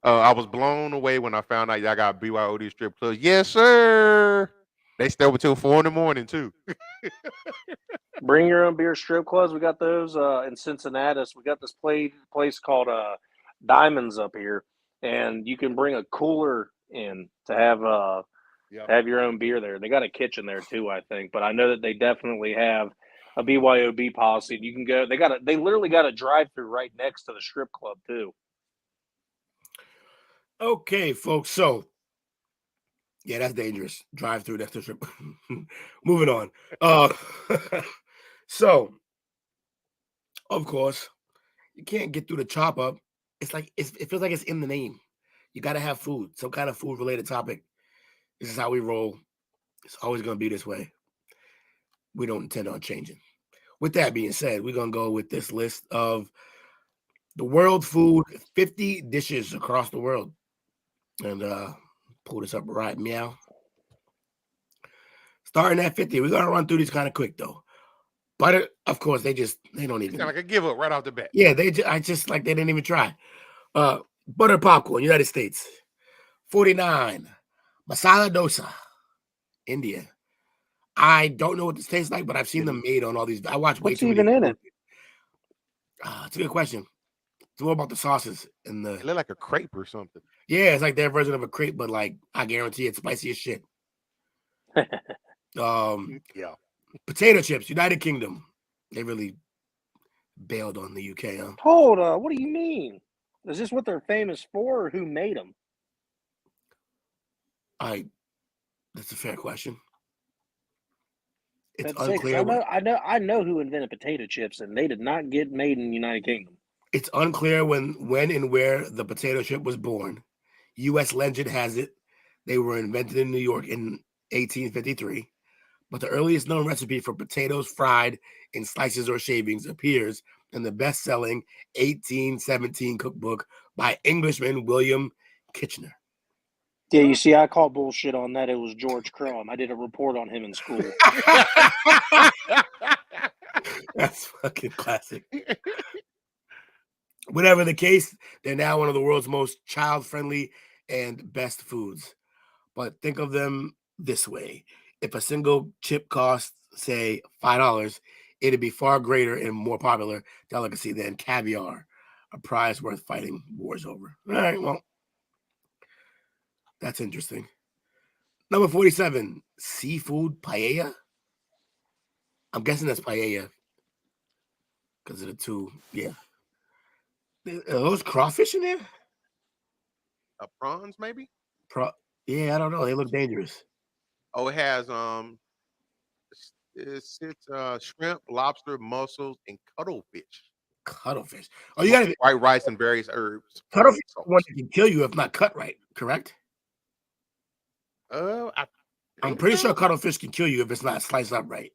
Speaker 6: I was blown away when I found out y'all got BYOD strip clubs. Yes, sir. They stay open till 4 a.m. too.
Speaker 7: Bring your own beer strip clubs. We got those in Cincinnati. We got this place called Diamonds up here. And you can bring a cooler in to have your own beer there. They got a kitchen there too, I think. But I know that they definitely have a BYOB policy. You can go. They literally got a drive-through right next to the strip club too.
Speaker 8: Okay, folks. So yeah, that's dangerous. Drive-through next to the strip. Moving on. So of course you can't get through the chop up. It's like it feels like it's in the name. You got to have food, some kind of food related topic. This is how we roll. It's always going to be this way. We don't intend on changing. With that being said, we're going to go with this list of the world food, 50 dishes across the world. And pull this up right meow. Starting at 50, we're going to run through these kind of quick though. But of course, they don't even.
Speaker 6: It's kind of like a give up right off the bat.
Speaker 8: Yeah, they didn't even try. Butter popcorn, United States. 49. Masala dosa, India. I don't know what this tastes like, but I've seen them made on all these. I watch way
Speaker 7: What's
Speaker 8: too
Speaker 7: even
Speaker 8: many.
Speaker 7: in it?
Speaker 8: It's a good question. It's more about the sauces and the.
Speaker 6: It look like a crepe or something.
Speaker 8: Yeah, it's like their version of a crepe, but like I guarantee it's spicy as shit.
Speaker 6: Yeah.
Speaker 8: Potato chips, United Kingdom. They really bailed on the UK, huh?
Speaker 7: Hold on. What do you mean? Is this what they're famous for, or who made them?
Speaker 8: That's a fair question. It's
Speaker 7: That's
Speaker 8: unclear.
Speaker 7: I know who invented potato chips, and they did not get made in the United Kingdom.
Speaker 8: It's unclear when and where the potato chip was born. U.S. legend has it they were invented in New York in 1853, but the earliest known recipe for potatoes fried in slices or shavings appears in the best-selling 1817 cookbook by Englishman William Kitchener.
Speaker 7: Yeah, you see, I call bullshit on that. It was George Crumb. I did a report on him in school.
Speaker 8: That's fucking classic. Whatever the case, they're now one of the world's most child-friendly and best foods. But think of them this way. If a single chip costs, say, $5, it'd be far greater and more popular delicacy than caviar, a prize worth fighting wars over. All right, well, that's interesting. Number 47, seafood paella. I'm guessing that's paella because of the two. Yeah. Are those crawfish in there?
Speaker 6: Prawns, maybe?
Speaker 8: Yeah, I don't know. They look dangerous.
Speaker 6: Oh, it has it's shrimp, lobster, mussels, and cuttlefish.
Speaker 8: Cuttlefish. Oh, you got
Speaker 6: white rice and various herbs.
Speaker 8: Cuttlefish is one that can kill you if not cut right, correct? I'm pretty sure cuttlefish can kill you if it's not sliced up right.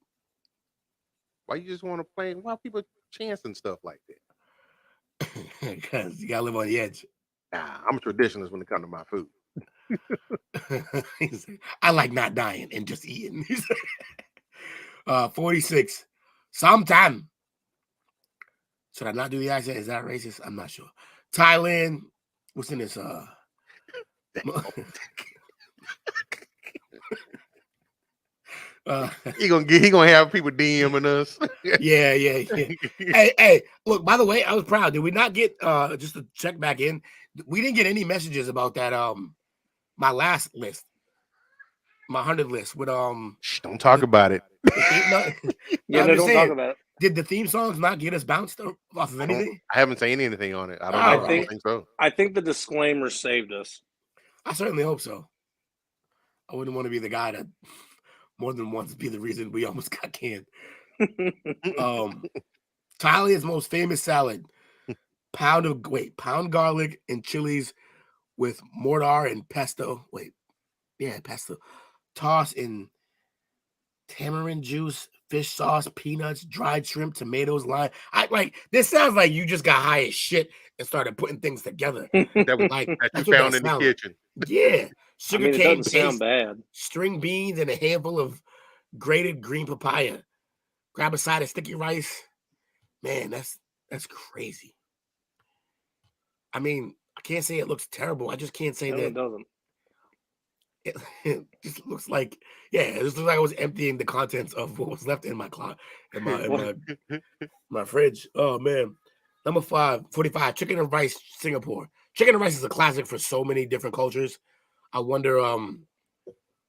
Speaker 6: Why you just want to play? Why people chancing stuff like that?
Speaker 8: Because you gotta live on the edge.
Speaker 6: Nah, I'm a traditionalist when it comes to my food.
Speaker 8: I like not dying and just eating. 46. Sometime. Should I not do the accent? Is that racist? I'm not sure. Thailand. What's in this?
Speaker 6: He gonna have people DMing us.
Speaker 8: Yeah. Hey, look, by the way, I was proud. Did we not get just to check back in? We didn't get any messages about that my last list. My 100 list with
Speaker 6: Shh, don't talk about it.
Speaker 7: Don't talk about it.
Speaker 8: Did the theme songs not get us bounced off of anything?
Speaker 6: I haven't seen anything on it. I don't think so.
Speaker 7: I think the disclaimer saved us.
Speaker 8: I certainly hope so. I wouldn't want to be the guy that more than once be the reason we almost got canned. Thailand's most famous salad: pound garlic and chilies with mortar and pesto. Pesto. Toss in tamarind juice, fish sauce, peanuts, dried shrimp, tomatoes, lime. This sounds like you just got high as shit and started putting things together.
Speaker 6: That you found in the kitchen.
Speaker 8: Yeah. Sugar cane
Speaker 7: doesn't sound bad.
Speaker 8: String beans and a handful of grated green papaya. Grab a side of sticky rice. Man, that's crazy. I mean, I can't say it looks terrible. I just can't say that
Speaker 7: it doesn't.
Speaker 8: It just looks like, it just looks like I was emptying the contents of what was left in my closet, my fridge. Oh man. Number 45, chicken and rice, Singapore. Chicken and rice is a classic for so many different cultures. I wonder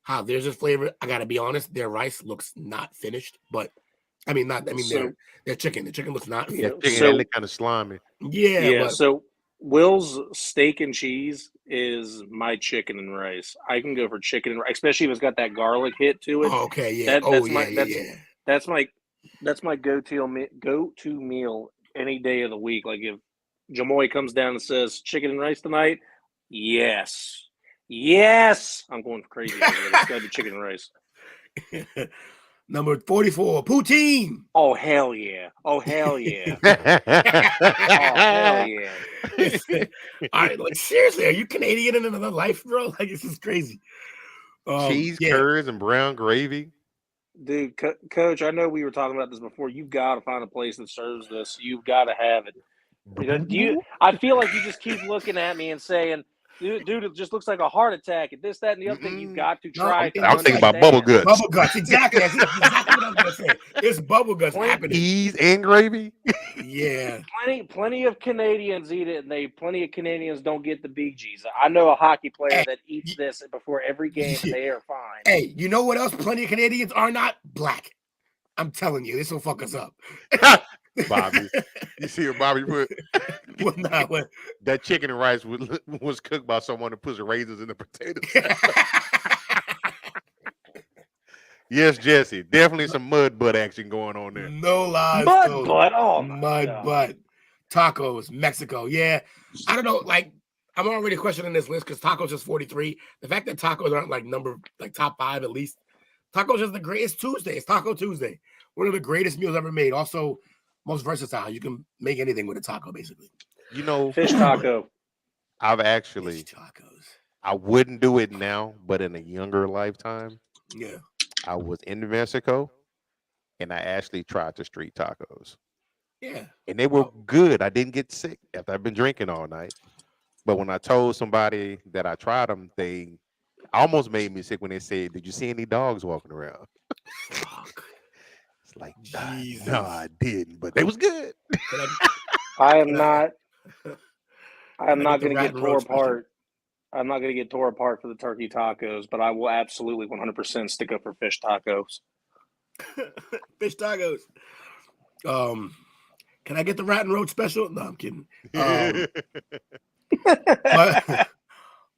Speaker 8: how theirs is flavored. I gotta be honest, their rice looks not finished, but their chicken. The chicken looks not finished.
Speaker 6: Chicken look kind of slimy.
Speaker 8: Yeah.
Speaker 7: So Will's steak and cheese is my chicken and rice. I can go for chicken and rice, especially if it's got that garlic hit to it.
Speaker 8: Oh, okay, yeah.
Speaker 7: That's my go-to meal any day of the week. Like if Jamoy comes down and says chicken and rice tonight, yes, I'm going crazy. It's got to be chicken and rice.
Speaker 8: Number 44, poutine.
Speaker 7: Oh hell yeah! Oh hell yeah! Oh hell yeah!
Speaker 8: All right, seriously, are you Canadian in another life, bro? Like this is crazy.
Speaker 6: Cheese curds and brown gravy.
Speaker 7: Dude, Coach, I know we were talking about this before. You've got to find a place that serves this. You've got to have it. I feel like you just keep looking at me and saying, dude, it just looks like a heart attack and this, that, and the other thing. You got to try to
Speaker 6: I was thinking about bubble
Speaker 7: understand.
Speaker 6: guts.
Speaker 8: Bubble guts, exactly. That's exactly what I was gonna say. It's bubble guts happening.
Speaker 6: Cheese and gravy.
Speaker 8: Yeah.
Speaker 7: Plenty of Canadians eat it, and plenty of Canadians don't get the BGs. I know a hockey player that eats this before every game, and they are fine.
Speaker 8: Hey, you know what else? Plenty of Canadians are not black. I'm telling you, this will fuck us up.
Speaker 6: Bobby, you see what Bobby put?
Speaker 8: What?
Speaker 6: That chicken and rice was cooked by someone who puts raisins in the potatoes. Yes, Jesse, definitely some mud butt action going on there.
Speaker 8: No lies.
Speaker 7: Mud butt. Oh,
Speaker 8: mud butt. Tacos, Mexico. Yeah, I don't know. Like, I'm already questioning this list because tacos is 43. The fact that tacos aren't like top 5 at least. Tacos is the greatest Tuesday. It's Taco Tuesday. One of the greatest meals ever made. Also, most versatile. You can make anything with a taco, basically.
Speaker 6: You know,
Speaker 7: fish taco.
Speaker 6: I've actually, I wouldn't do it now, but in a younger lifetime,
Speaker 8: yeah,
Speaker 6: I was in Mexico, and I actually tried the street tacos.
Speaker 8: Yeah,
Speaker 6: and they were good. I didn't get sick after I've been drinking all night. But when I told somebody that I tried them, they almost made me sick when they said, "Did you see any dogs walking around?" It's like, no, I didn't, but they was good.
Speaker 7: I am not going to get tore
Speaker 8: special?
Speaker 7: apart. I'm not going to get tore apart for the turkey tacos, but I will absolutely 100% stick up for fish tacos.
Speaker 8: Fish tacos. Can I get the rat and roach special? No, I'm kidding.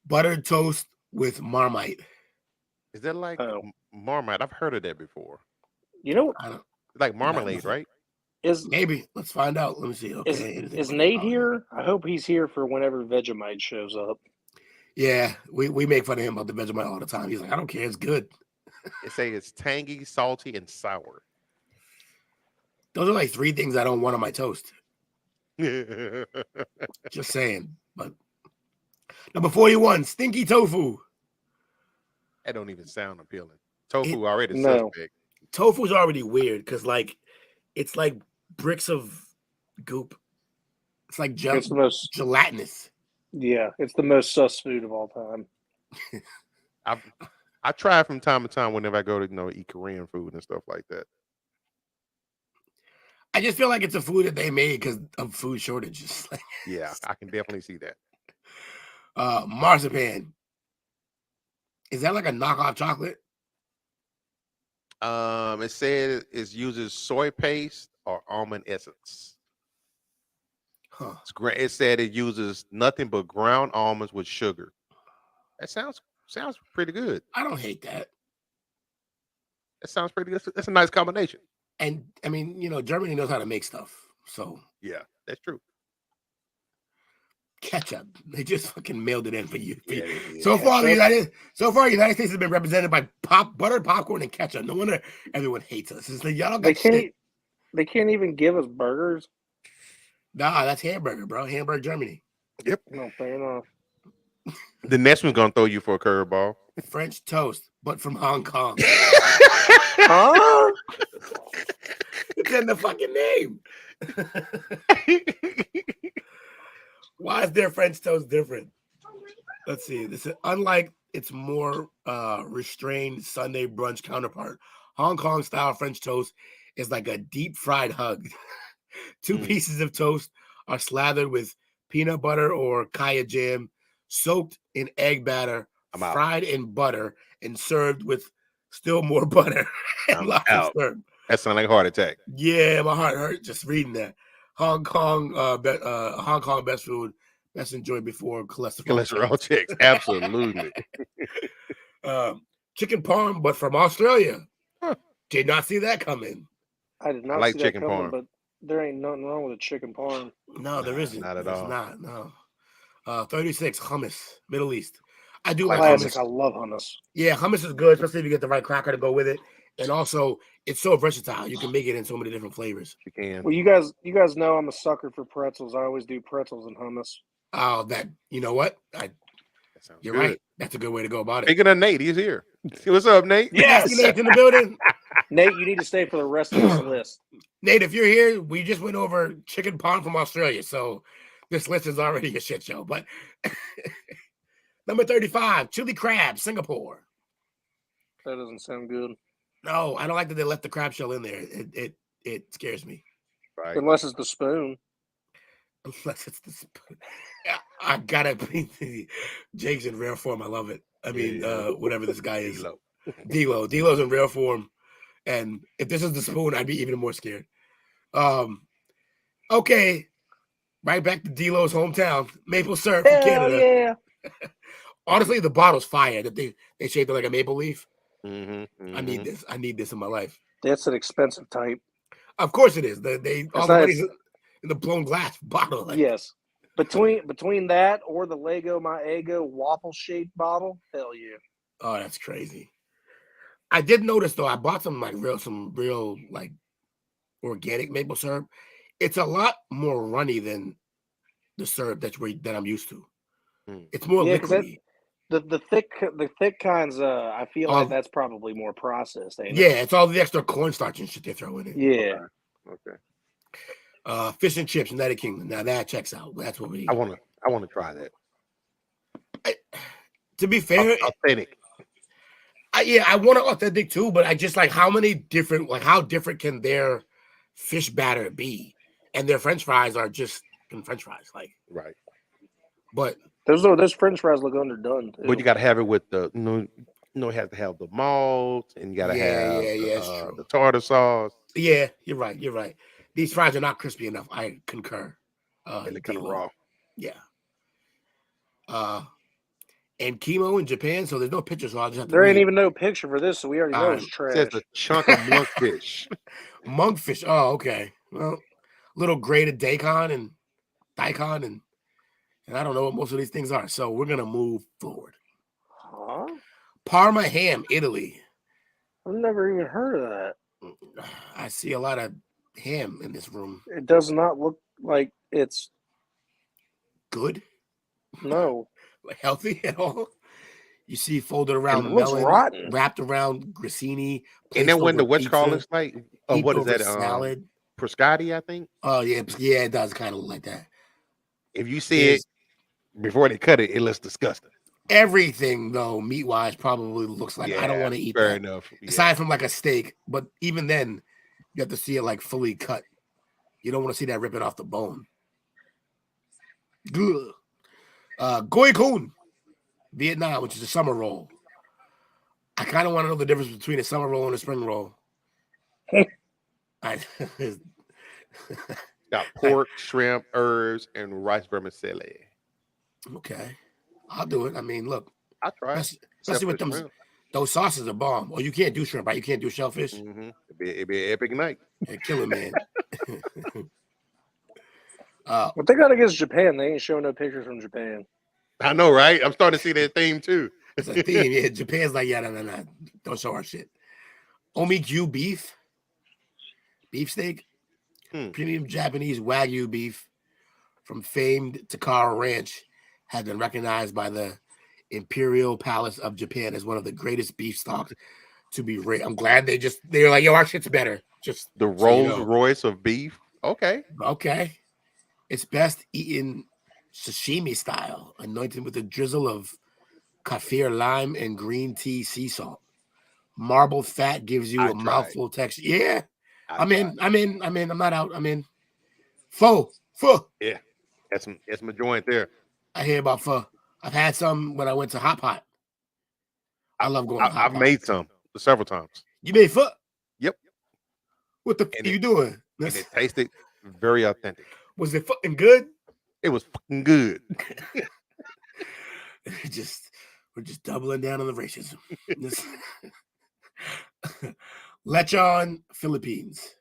Speaker 8: Buttered toast with Marmite.
Speaker 6: Is that like Marmite? I've heard of that before.
Speaker 7: You know,
Speaker 6: like marmalade, right?
Speaker 8: Maybe. Let's find out. Let me see. Okay.
Speaker 7: Is Nate here? I hope he's here for whenever Vegemite shows up.
Speaker 8: Yeah, we make fun of him about the Vegemite all the time. He's like, I don't care. It's good.
Speaker 6: They say it's tangy, salty, and sour.
Speaker 8: Those are like 3 things I don't want on my toast. Just saying. But number 41, stinky tofu.
Speaker 6: That don't even sound appealing. Tofu already suspect.
Speaker 8: Tofu's already weird because it's like bricks of goop. It's like
Speaker 7: It's the most
Speaker 8: gelatinous.
Speaker 7: Yeah, it's the most sus food of all time.
Speaker 6: I try from time to time whenever I go to eat Korean food and stuff like that.
Speaker 8: I just feel like it's a food that they made because of food shortages.
Speaker 6: Yeah, I can definitely see that.
Speaker 8: Marzipan. Is that like a knockoff chocolate?
Speaker 6: It said it uses soy paste or almond essence.
Speaker 8: Huh.
Speaker 6: It's great. It said it uses nothing but ground almonds with sugar. That sounds pretty good.
Speaker 8: I don't hate that.
Speaker 6: That sounds pretty good. That's a nice combination.
Speaker 8: And I mean, Germany knows how to make stuff. So
Speaker 6: yeah, that's true.
Speaker 8: Ketchup. They just fucking mailed it in for you.
Speaker 6: Yeah.
Speaker 8: So far, the United States has been represented by buttered popcorn and ketchup. No wonder everyone hates us. It's like, y'all don't got shit.
Speaker 7: They can't even give us burgers.
Speaker 8: Nah, that's hamburger, bro. Hamburg, Germany.
Speaker 6: Yep.
Speaker 7: No, fair enough.
Speaker 6: The next one's gonna throw you for a curveball.
Speaker 8: French toast, but from Hong Kong.
Speaker 7: Huh?
Speaker 8: It's in the fucking name. Why is their French toast different? Let's see. This is unlike its more restrained Sunday brunch counterpart. Hong Kong style French toast is like a deep fried hug. 2 pieces of toast are slathered with peanut butter or kaya jam, soaked in egg batter, fried in butter, and served with still more butter. And lots of syrup.
Speaker 6: That sounds like a heart attack.
Speaker 8: Yeah, my heart hurt just reading that. Hong Kong best food, best enjoyed before cholesterol
Speaker 6: checks. Absolutely.
Speaker 8: Chicken parm, but from Australia. Huh. Did not see that coming.
Speaker 7: I did not
Speaker 6: like
Speaker 7: see
Speaker 6: chicken
Speaker 7: that coming,
Speaker 6: parm.
Speaker 7: but there ain't nothing wrong with a chicken parm.
Speaker 8: No, there isn't.
Speaker 6: Not at
Speaker 8: There's
Speaker 6: all.
Speaker 8: not. No. 36 hummus, Middle East. I do
Speaker 7: Classic.
Speaker 8: like hummus.
Speaker 7: I love hummus.
Speaker 8: Yeah, hummus is good, especially if you get the right cracker to go with it. And also, it's so versatile. You can make it in so many different flavors.
Speaker 6: You can.
Speaker 7: Well, you guys know I'm a sucker for pretzels. I always do pretzels and hummus.
Speaker 8: Oh, you know what? You're
Speaker 6: good.
Speaker 8: right. That's a good way to go about it.
Speaker 6: Speaking of Nate, he's here. What's up, Nate?
Speaker 7: Yes,
Speaker 8: Nate's in the building.
Speaker 7: Nate, you need to stay for the rest of this list.
Speaker 8: Nate, if you're here, we just went over chicken parm from Australia, so this list is already a shit show. But number 35, chili crab, Singapore.
Speaker 7: That doesn't sound good.
Speaker 8: No, I don't like that they left the crab shell in there. It scares me.
Speaker 3: Right.
Speaker 7: Unless it's the spoon.
Speaker 8: Unless it's the spoon. I gotta be Jake's in rare form. I love it. I mean, whatever this guy is. D'Lo's in rare form. And if this is the spoon, I'd be even more scared. Okay. Right back to D'Lo's hometown. Maple syrup from Canada.
Speaker 7: Yeah.
Speaker 8: Honestly, the bottle's fire that they shaped it like a maple leaf.
Speaker 3: Mm-hmm.
Speaker 8: I need this. I need this in my life.
Speaker 7: That's an expensive type.
Speaker 8: Of course it is. All the money's in the blown glass bottle. Like.
Speaker 7: Yes. Between that or the Lego My Eggo waffle shaped bottle, hell yeah.
Speaker 8: Oh, that's crazy. I did notice though, I bought some real like organic maple syrup. It's a lot more runny than the syrup that I'm used to. It's more liquidy.
Speaker 7: The thick kinds, I feel like that's probably more processed. Ain't
Speaker 8: yeah,
Speaker 7: it?
Speaker 8: it's all the extra cornstarch and shit they throw in it.
Speaker 7: Yeah.
Speaker 3: Okay.
Speaker 8: Fish and chips, United Kingdom. Now that checks out. That's what we.
Speaker 6: I want to try that.
Speaker 8: To be fair,
Speaker 6: authentic.
Speaker 8: I want it authentic too, but I just like how different can their fish batter be, and their French fries are just French fries, like
Speaker 6: right.
Speaker 8: But
Speaker 7: those French fries look underdone. Too.
Speaker 6: But you got to have it with the you have to have the malt, and you got to have the tartar sauce.
Speaker 8: Yeah, you're right. These fries are not crispy enough. I concur.
Speaker 6: And they're kind of raw.
Speaker 8: Yeah. And chemo in Japan, so there's no picture, so I'll just have to
Speaker 7: There ain't even no picture for this, so we already know it's trash.
Speaker 6: It's a chunk of monkfish.
Speaker 8: Monkfish. Oh, okay. Well, little grated daikon, and I don't know what most of these things are. So we're gonna move forward.
Speaker 7: Huh?
Speaker 8: Parma ham, Italy.
Speaker 7: I've never even heard of that.
Speaker 8: I see a lot of ham in this room.
Speaker 7: It does not look like it's
Speaker 8: good.
Speaker 7: No.
Speaker 8: Healthy at all. You see folded around
Speaker 7: melon, rotten.
Speaker 8: Wrapped around grissini.
Speaker 6: And then when the what's called is like, what is that?
Speaker 8: Salad.
Speaker 6: Prosciutto, I think.
Speaker 8: Oh yeah, it does kind of look like that.
Speaker 6: If you see it before they cut it, it looks disgusting.
Speaker 8: Everything though, meat wise, probably looks like I don't want to eat
Speaker 6: fair
Speaker 8: that.
Speaker 6: Enough. Yeah.
Speaker 8: Aside from like a steak, but even then, you have to see it like fully cut. You don't want to see that ripping off the bone. Good. Goi kun, Vietnam, which is a summer roll. I kind of want to know the difference between a summer roll and a spring roll.
Speaker 6: Got pork, shrimp, herbs, and rice vermicelli.
Speaker 8: Okay, I'll do it. I mean, look,
Speaker 6: I'll try
Speaker 8: it. Especially with them, those sauces are bomb. Well, you can't do shrimp, right? You can't do shellfish.
Speaker 6: Mm-hmm. It'd be an epic night.
Speaker 8: Kill it, man.
Speaker 7: What they got against Japan? They ain't showing no pictures from Japan.
Speaker 6: I know, right? I'm starting to see that theme too.
Speaker 8: It's a theme. Yeah, Japan's like, no. Don't show our shit. Omigyu beef steak. Premium Japanese Wagyu beef from famed Takara Ranch has been recognized by the Imperial Palace of Japan as one of the greatest beef stocks to be raised. I'm glad they're like, yo, our shit's better. Just
Speaker 6: the Rolls Royce of beef. Okay.
Speaker 8: It's best eaten sashimi style, anointed with a drizzle of kaffir lime and green tea sea salt. Marble fat gives you a mouthful texture. Yeah. I'm in. I'm not out. I'm in. Pho.
Speaker 6: Yeah. That's my joint there.
Speaker 8: I hear about pho. I've had some when I went to Hot Pot. I love going to Hot Pot.
Speaker 6: I've made some several times.
Speaker 8: You made pho?
Speaker 6: Yep.
Speaker 8: What the f are you doing?
Speaker 6: And it tasted very authentic.
Speaker 8: Was it fucking good?
Speaker 6: It was fucking good.
Speaker 8: We're just doubling down on the racism. Lechon, Philippines.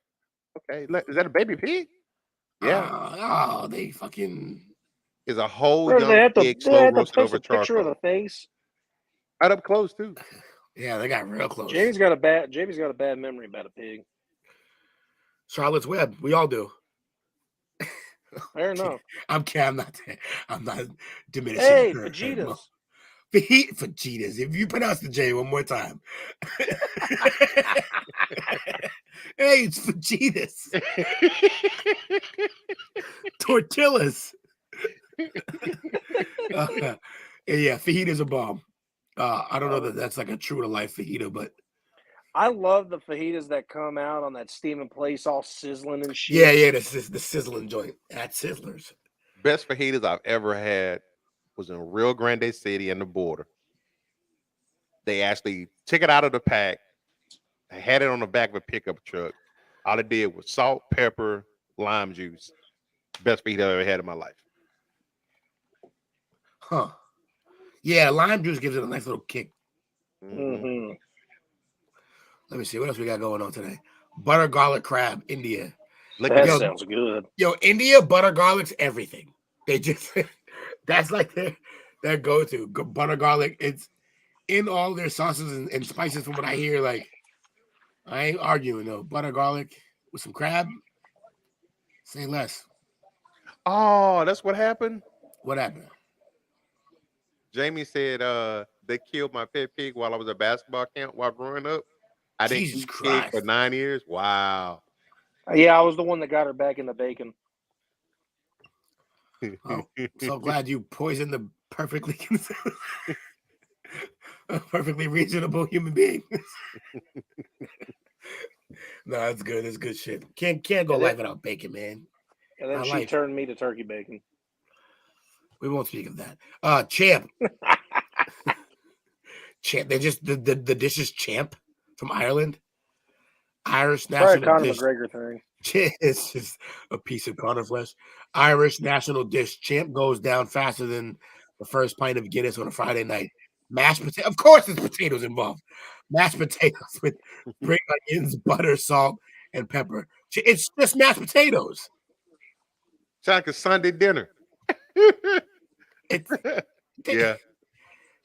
Speaker 6: Okay. Is that a baby pig? Yeah.
Speaker 8: They fucking
Speaker 6: is a whole
Speaker 7: young
Speaker 6: pig slow roasted over charcoal.
Speaker 7: Picture of the face.
Speaker 6: Right up close too.
Speaker 8: Yeah, they got real close.
Speaker 7: Jamie's got a bad memory about a pig.
Speaker 8: Charlotte's Web. We all do.
Speaker 7: Fair enough.
Speaker 8: I'm not diminishing.
Speaker 7: Hey, Fajitas.
Speaker 8: Fajitas. If you pronounce the J one more time. Hey, it's fajitas. Tortillas. Yeah, fajita's a bomb. I don't know that that's like a true to life fajita, but
Speaker 7: I love the fajitas that come out on that steaming place, all sizzling and shit.
Speaker 8: yeah, the sizzling joint at Sizzlers.
Speaker 6: Best fajitas I've ever had was in Rio Grande City in the border. They actually took it out of the pack. I had it on the back of a pickup truck. All it did was salt, pepper, lime juice. Best fajita I've ever had in my life.
Speaker 8: Huh. Yeah, lime juice gives it a nice little kick.
Speaker 7: Mm-hmm.
Speaker 8: Let me see what else we got going on today. Butter garlic crab, India.
Speaker 7: That sounds good.
Speaker 8: Yo, India butter garlic's everything. They just that's like their go-to. Butter garlic. It's in all their sauces and spices. From what I hear, like I ain't arguing though. Butter garlic with some crab. Say less.
Speaker 6: Oh, that's what happened.
Speaker 8: What happened?
Speaker 6: Jamie said they killed my pet pig while I was at basketball camp while growing up. I didn't
Speaker 8: Jesus
Speaker 6: eat pig for
Speaker 8: Christ.
Speaker 6: 9 years. Wow.
Speaker 7: Yeah, I was the one that got her back in the bacon.
Speaker 8: Oh, so glad you poisoned the perfectly a perfectly reasonable human being. No, that's good. That's good shit. Can't go life without bacon, man.
Speaker 7: And then she turned me to turkey bacon.
Speaker 8: We won't speak of that. Champ. Champ. They're just the dish is Champ from Ireland. Irish national
Speaker 7: Conor
Speaker 8: dish.
Speaker 7: McGregor thing.
Speaker 8: It's just a piece of Conor flesh. Irish national dish. Champ goes down faster than the first pint of Guinness on a Friday night. Mashed potato. Of course, there's potatoes involved. Mashed potatoes with spring onions, butter, salt, and pepper. It's just mashed potatoes.
Speaker 6: Sounds like a Sunday dinner.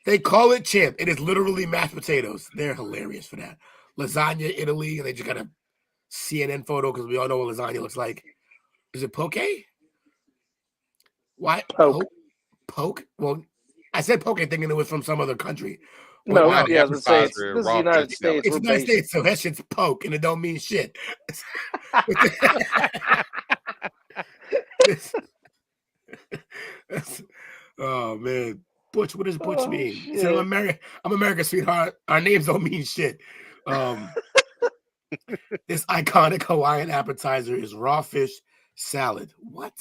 Speaker 8: They call it Champ. It is literally mashed potatoes. They're hilarious for that. Lasagna, Italy, and they just got a CNN photo because we all know what lasagna looks like. Is it poke? Why? Poke? Well, I said poke thinking it was from some other country.
Speaker 7: No, yeah, I was going to say, this is the United States.
Speaker 8: It's the United States, so that shit's poke, and it don't mean shit. Oh, man. Butch, what does Butch mean? He said, I'm America's sweetheart. Our names don't mean shit. This iconic Hawaiian appetizer is raw fish salad. What?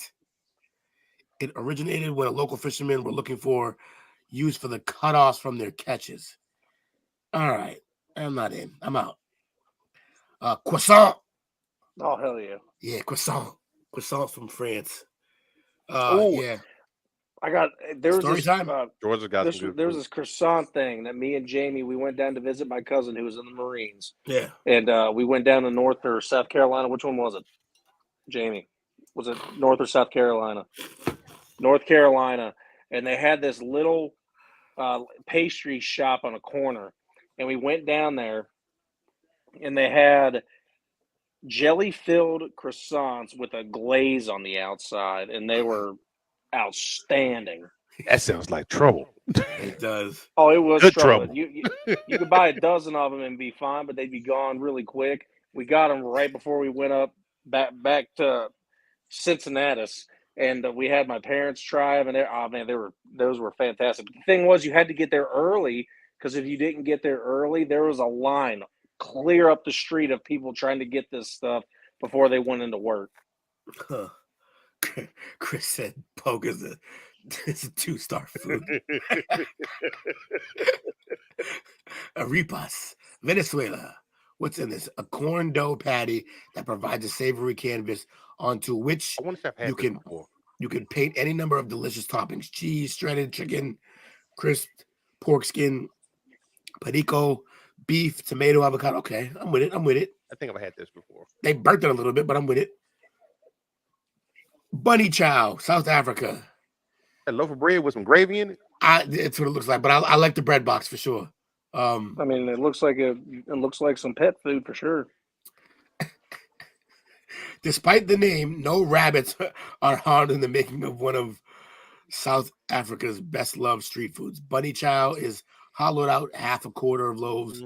Speaker 8: It originated when a local fishermen were looking for use for the cutoffs from their catches. All right. I'm not in. I'm out. Croissant.
Speaker 7: Oh, hell yeah.
Speaker 8: Yeah, croissant. Croissant from France.
Speaker 7: Yeah. There was this croissant thing that me and Jamie, we went down to visit my cousin who was in the Marines.
Speaker 8: Yeah.
Speaker 7: And we went down to North or South Carolina. Which one was it, Jamie? Was it North or South Carolina? North Carolina. And they had this little pastry shop on a corner. And we went down there and they had jelly-filled croissants with a glaze on the outside. And they were outstanding.
Speaker 6: That sounds like trouble.
Speaker 8: It does.
Speaker 7: Oh, it was
Speaker 6: good
Speaker 7: trouble.
Speaker 6: trouble.
Speaker 7: You could buy a dozen of them and be fine, but they'd be gone really quick. We got them right before we went up back to Cincinnati, and we had my parents try them, and those were fantastic. But the thing was, you had to get there early because if you didn't get there early, there was a line clear up the street of people trying to get this stuff before they went into work.
Speaker 8: Huh. Chris said poke is a 2-star food. Arepas, Venezuela. What's in this? A corn dough patty that provides a savory canvas onto which you can paint any number of delicious toppings: cheese, shredded chicken, crisped pork skin, perico, beef, tomato, avocado. Okay, I'm with it.
Speaker 6: I think I've had this before.
Speaker 8: They burnt it a little bit, but I'm with it. Bunny chow, South Africa.
Speaker 6: A loaf of bread with some gravy in it.
Speaker 8: It's what it looks like, but I like the bread box for sure.
Speaker 7: I mean, it looks like some pet food for sure.
Speaker 8: Despite the name, no rabbits are harmed in the making of one of South Africa's best loved street foods. Bunny chow is hollowed out half a quarter of loaves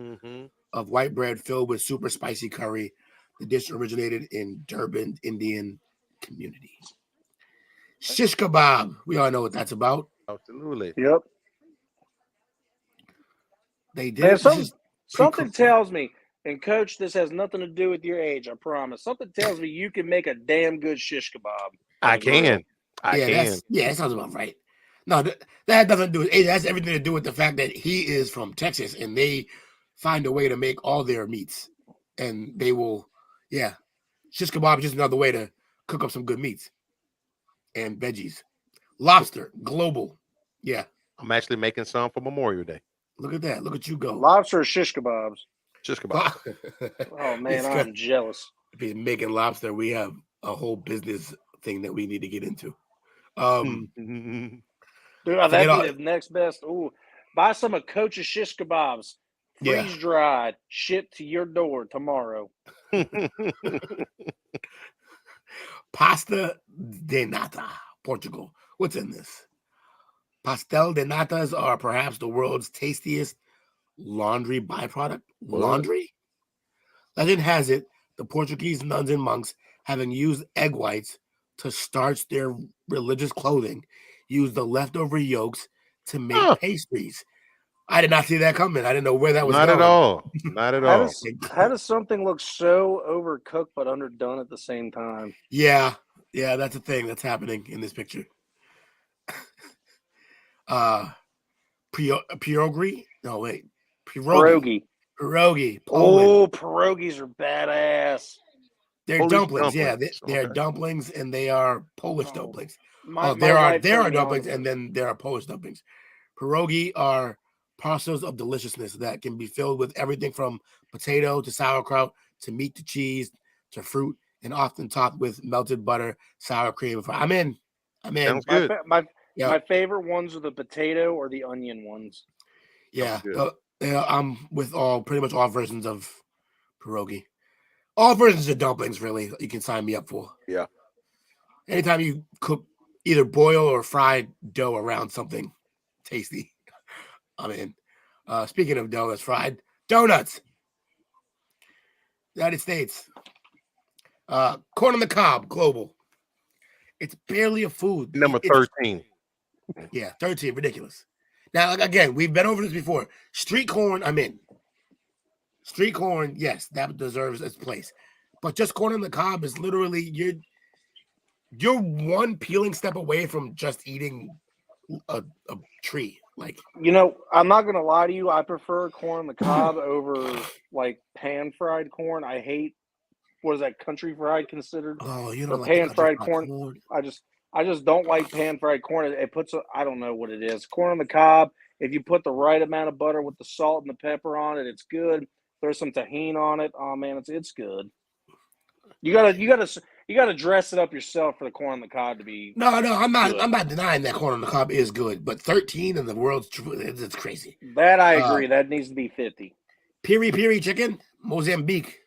Speaker 8: of white bread filled with super spicy curry, The dish originated in Durban Indian community. Shish kebab. We all know what that's about.
Speaker 6: Absolutely.
Speaker 7: Yep.
Speaker 8: They did
Speaker 7: Man,
Speaker 8: it. This is
Speaker 7: something
Speaker 8: pre-cooked.
Speaker 7: tells me, and Coach, this has nothing to do with your age, I promise. Something tells me you can make a damn good shish kebab.
Speaker 6: I can.
Speaker 8: That sounds about right. No, that has nothing to do with age. That has everything to do with the fact that he is from Texas and they find a way to make all their meats. And they will, shish kebab is just another way to cook up some good meats and veggies. Lobster, global. Yeah.
Speaker 6: I'm actually making some for Memorial Day.
Speaker 8: Look at that. Look at you go.
Speaker 7: Lobster or shish kebabs?
Speaker 6: Shish kebab.
Speaker 7: Oh, man, I'm jealous.
Speaker 8: If he's making lobster, we have a whole business thing that we need to get into.
Speaker 7: Dude, that'd be the next best. Ooh, buy some of Coach's shish kebabs, freeze dried, shipped to your door tomorrow.
Speaker 8: Pasta de nata, Portugal. What's in this? Pastel de natas are perhaps the world's tastiest laundry byproduct.
Speaker 6: What?
Speaker 8: Laundry? Legend has it the Portuguese nuns and monks, having used egg whites to starch their religious clothing, used the leftover yolks to make pastries. I did not see that coming. I didn't know where that was
Speaker 6: going. Not at all.
Speaker 7: How does something look so overcooked but underdone at the same time?
Speaker 8: Yeah, that's a thing that's happening in this picture. Pierogi? No, wait. Pierogi. Poland.
Speaker 7: Oh, pierogies are badass.
Speaker 8: They're
Speaker 6: Polish
Speaker 8: dumplings. Yeah,
Speaker 6: dumplings.
Speaker 8: they're dumplings, and they are Polish dumplings.
Speaker 7: My
Speaker 8: there are
Speaker 7: wife told me
Speaker 8: dumplings,
Speaker 7: all
Speaker 8: and then there are Polish dumplings. Pierogi are parcels of deliciousness that can be filled with everything from potato to sauerkraut to meat to cheese to fruit, and often topped with melted butter, sour cream. I'm in.
Speaker 6: Sounds good.
Speaker 7: My favorite ones are the potato or the onion ones.
Speaker 8: Yeah, I'm with pretty much all versions of pierogi. All versions of dumplings, really, you can sign me up for.
Speaker 6: Yeah.
Speaker 8: Anytime you cook either boil or fried dough around something tasty, I'm in. Speaking of dough that's fried, donuts. United States. Corn on the cob, global. It's barely a food.
Speaker 6: Number 13.
Speaker 8: Yeah, 13, ridiculous. Now, again, we've been over this before. Street corn, I'm in. Street corn, yes, that deserves its place. But just corn on the cob is literally you're one peeling step away from just eating a tree. Like,
Speaker 7: I'm not gonna lie to you. I prefer corn on the cob over like pan fried corn. I hate what is that country fried considered?
Speaker 8: Oh, you don't
Speaker 7: or
Speaker 8: like
Speaker 7: pan fried corn.
Speaker 8: corn?
Speaker 7: I just don't like pan fried corn. It puts I don't know what it is. Corn on the cob. If you put the right amount of butter with the salt and the pepper on it, it's good. Throw some tahini on it. Oh man, it's good. You gotta dress it up yourself for the corn on the cob to be.
Speaker 8: No, I'm not. Good. I'm not denying that corn on the cob is good, but 13 in the world's it's crazy.
Speaker 7: That I agree. That needs to be 50.
Speaker 8: Piri piri chicken, Mozambique.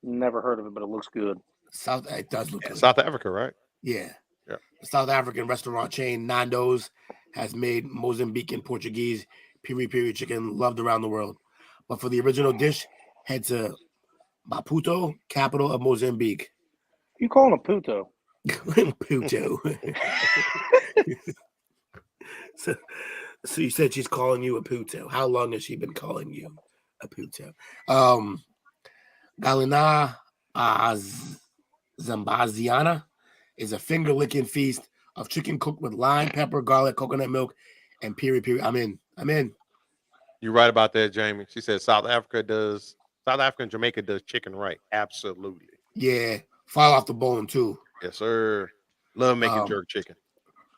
Speaker 7: Never heard of it, but it looks good.
Speaker 8: It does look good.
Speaker 6: South Africa, right?
Speaker 8: Yeah. The South African restaurant chain Nando's has made Mozambican Portuguese piri piri chicken loved around the world. But for the original dish, head to Maputo, capital of Mozambique.
Speaker 7: You calling a puto?
Speaker 8: Puto. So you said she's calling you a puto. How long has she been calling you a puto? Galina Zambaziana is a finger-licking feast of chicken cooked with lime, pepper, garlic, coconut milk, and piri piri. I'm in.
Speaker 6: You're right about that, Jamie. She said South Africa and Jamaica does chicken right. Absolutely.
Speaker 8: Yeah. Fall off the bone, too.
Speaker 6: Yes, sir. Love making jerk chicken.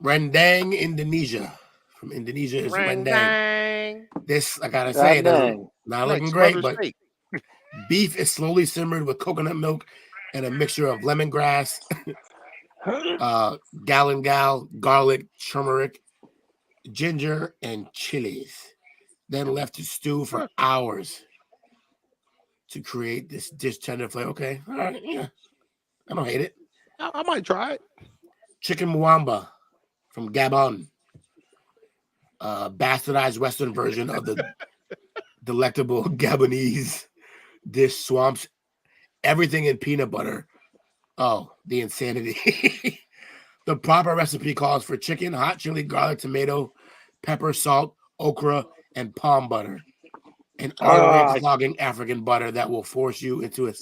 Speaker 8: Rendang, Indonesia. From Indonesia is rendang. This, I gotta say, not looking great, but beef is slowly simmered with coconut milk and a mixture of lemongrass, galangal, garlic, turmeric, ginger, and chilies. Then left to stew for hours to create this dish tender flavor. Okay, all right, yeah. I don't hate it.
Speaker 6: I might try it.
Speaker 8: Chicken mwamba from Gabon. Bastardized Western version of the delectable Gabonese dish swamps everything in peanut butter. Oh, the insanity. The proper recipe calls for chicken, hot chili, garlic, tomato, pepper, salt, okra, and palm butter. An artery-clogging African butter that will force you into a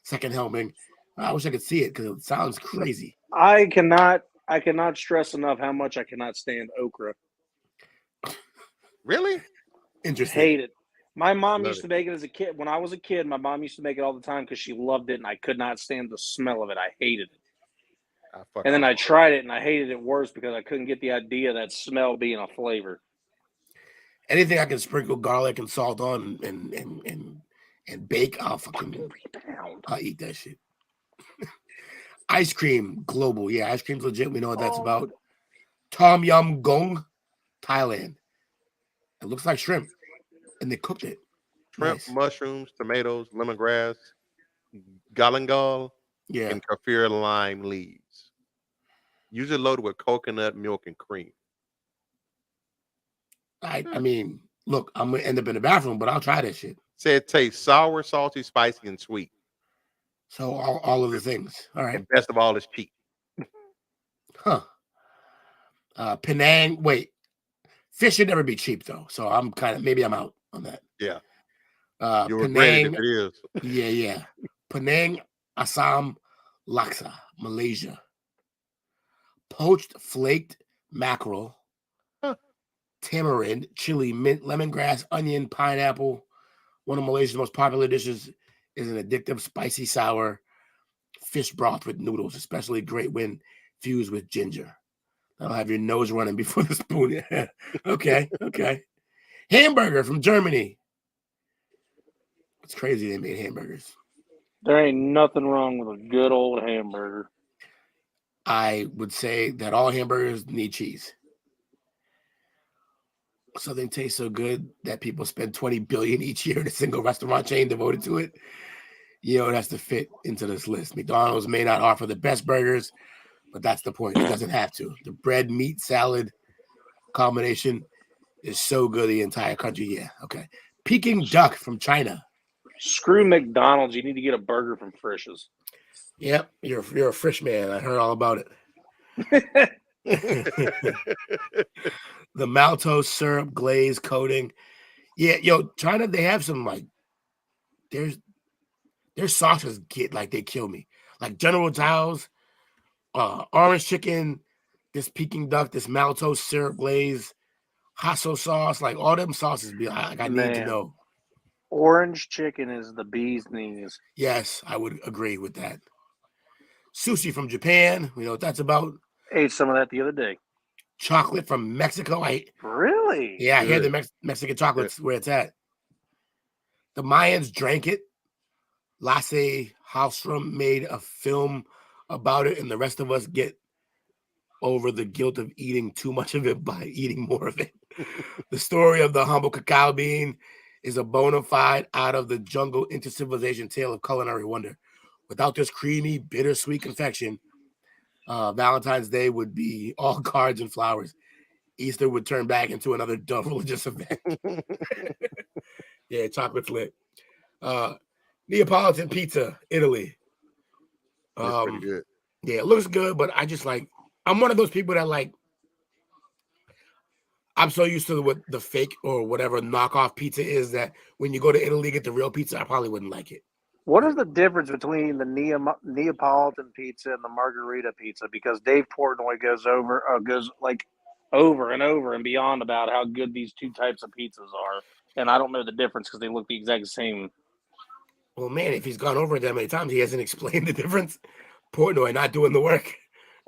Speaker 8: second helping. I wish I could see it because it sounds crazy.
Speaker 7: I cannot stress enough how much I cannot stand okra.
Speaker 6: Really?
Speaker 8: Interesting.
Speaker 7: Hate it. My mom
Speaker 6: Love
Speaker 7: used
Speaker 6: it.
Speaker 7: to make it as a kid. When I was a kid, my mom used to make it all the time because she loved it, and I could not stand the smell of it. I hated it. And then I tried it, and I hated it worse because I couldn't get the idea of that smell being a flavor.
Speaker 8: Anything I can sprinkle garlic and salt on and bake, I'll eat that shit. Ice cream global. Yeah, ice cream's legit. We know what that's about. Tom Yum Gong, Thailand. It looks like shrimp. And they cooked it.
Speaker 6: Shrimp,
Speaker 8: Nice.
Speaker 6: mushrooms, tomatoes, lemongrass, galangal,
Speaker 8: Yeah.
Speaker 6: and kaffir lime leaves. Usually loaded with coconut milk and cream.
Speaker 8: I mean, look, I'm gonna end up in the bathroom, but I'll try that shit.
Speaker 6: Say it tastes sour, salty, spicy, and sweet.
Speaker 8: So all of the things. All right.
Speaker 6: And best of all, it's cheap.
Speaker 8: Huh. Penang. Wait. Fish should never be cheap though. So I'm maybe I'm out on that.
Speaker 6: Yeah. You'll regret it if it is.
Speaker 8: Yeah. Penang, Assam, laksa, Malaysia. Poached flaked mackerel, tamarind, chili, mint, lemongrass, onion, pineapple. One of Malaysia's most popular dishes is an addictive, spicy, sour fish broth with noodles, especially great when fused with ginger. That'll have your nose running before the spoon. Okay. Hamburger from Germany. It's crazy they made hamburgers.
Speaker 7: There ain't nothing wrong with a good old hamburger.
Speaker 8: I would say that all hamburgers need cheese. Something tastes so good that people spend $20 billion each year in a single restaurant chain devoted to it. It has to fit into this list. McDonald's may not offer the best burgers, but that's the point. It doesn't have to. The bread, meat, salad combination is so good the entire country. Yeah, okay. Peking duck from China.
Speaker 7: Screw McDonald's. You need to get a burger from Frisch's.
Speaker 8: Yep, you're a Frisch man. I heard all about it. The maltose syrup glaze coating. Yeah, China, they have some their sauces they kill me. Like General Tso's, orange chicken, this Peking duck, this maltose syrup glaze, hasso sauce, like all them sauces be like I need to know.
Speaker 7: Orange chicken is the bee's knees.
Speaker 8: Yes, I would agree with that. Sushi from Japan, we know what that's about.
Speaker 7: Ate some of that the other day.
Speaker 8: Chocolate from Mexico.
Speaker 7: Really?
Speaker 8: Yeah, I hear the Mexican chocolate's where it's at. The Mayans drank it. Lasse Hallström made a film about it, and the rest of us get over the guilt of eating too much of it by eating more of it. The story of the humble cacao bean is a bona fide out of the jungle into civilization tale of culinary wonder. Without this creamy, bittersweet confection, Valentine's Day would be all cards and flowers. Easter would turn back into another dumb religious event. Yeah, chocolate's lit. Neapolitan pizza, Italy.
Speaker 6: It's pretty good.
Speaker 8: Yeah, it looks good, but I'm one of those people that I'm so used to what the fake or whatever knockoff pizza is that when you go to Italy get the real pizza, I probably wouldn't like it.
Speaker 7: What is the difference between the Neapolitan pizza and the margarita pizza? Because Dave Portnoy goes over and over and beyond about how good these two types of pizzas are, and I don't know the difference because they look the exact same.
Speaker 8: Well, man, if he's gone over it that many times, he hasn't explained the difference. Portnoy not doing the work.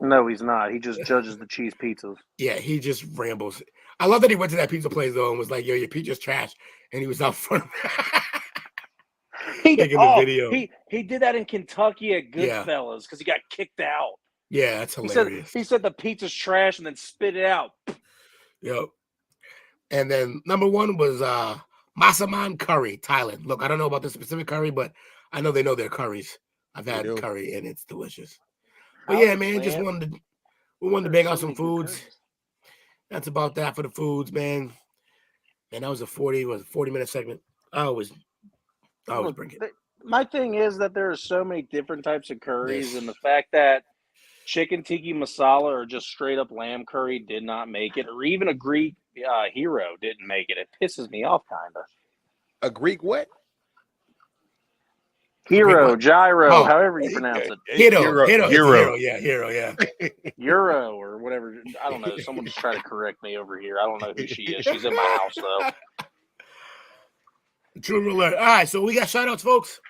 Speaker 7: No, he's not. He just judges the cheese pizzas.
Speaker 8: Yeah, he just rambles. I love that he went to that pizza place though and was like, "Yo, your pizza's trash," and he was out front of
Speaker 7: taking the video. He did that in Kentucky at Goodfellas because he got kicked out.
Speaker 8: Yeah, that's hilarious.
Speaker 7: He said the pizza's trash and then spit it out.
Speaker 8: Yep. And then number one was Masaman curry, Thailand. Look, I don't know about the specific curry, but I know they know their curries. I've had curry and it's delicious. But yeah, man, we wanted to bang out some foods. That's about that for the foods, man. And that was a 40-minute segment. I always bring it.
Speaker 7: My thing is that there are so many different types of curries,
Speaker 8: Yes.
Speaker 7: and the fact that chicken tikka masala or just straight up lamb curry did not make it, or even a Greek hero didn't make it. It pisses me off, kind of.
Speaker 6: A Greek what?
Speaker 7: Hero,
Speaker 8: what?
Speaker 7: gyro,
Speaker 8: Oh.
Speaker 7: however you pronounce it.
Speaker 8: Hero. It's a
Speaker 6: Hero.
Speaker 8: hero. Yeah, hero. Yeah.
Speaker 7: Euro or whatever. I don't know. Someone just try to correct me over here. I don't know who she is. She's in my house, though.
Speaker 8: True alert. All right, so we got shout outs, folks.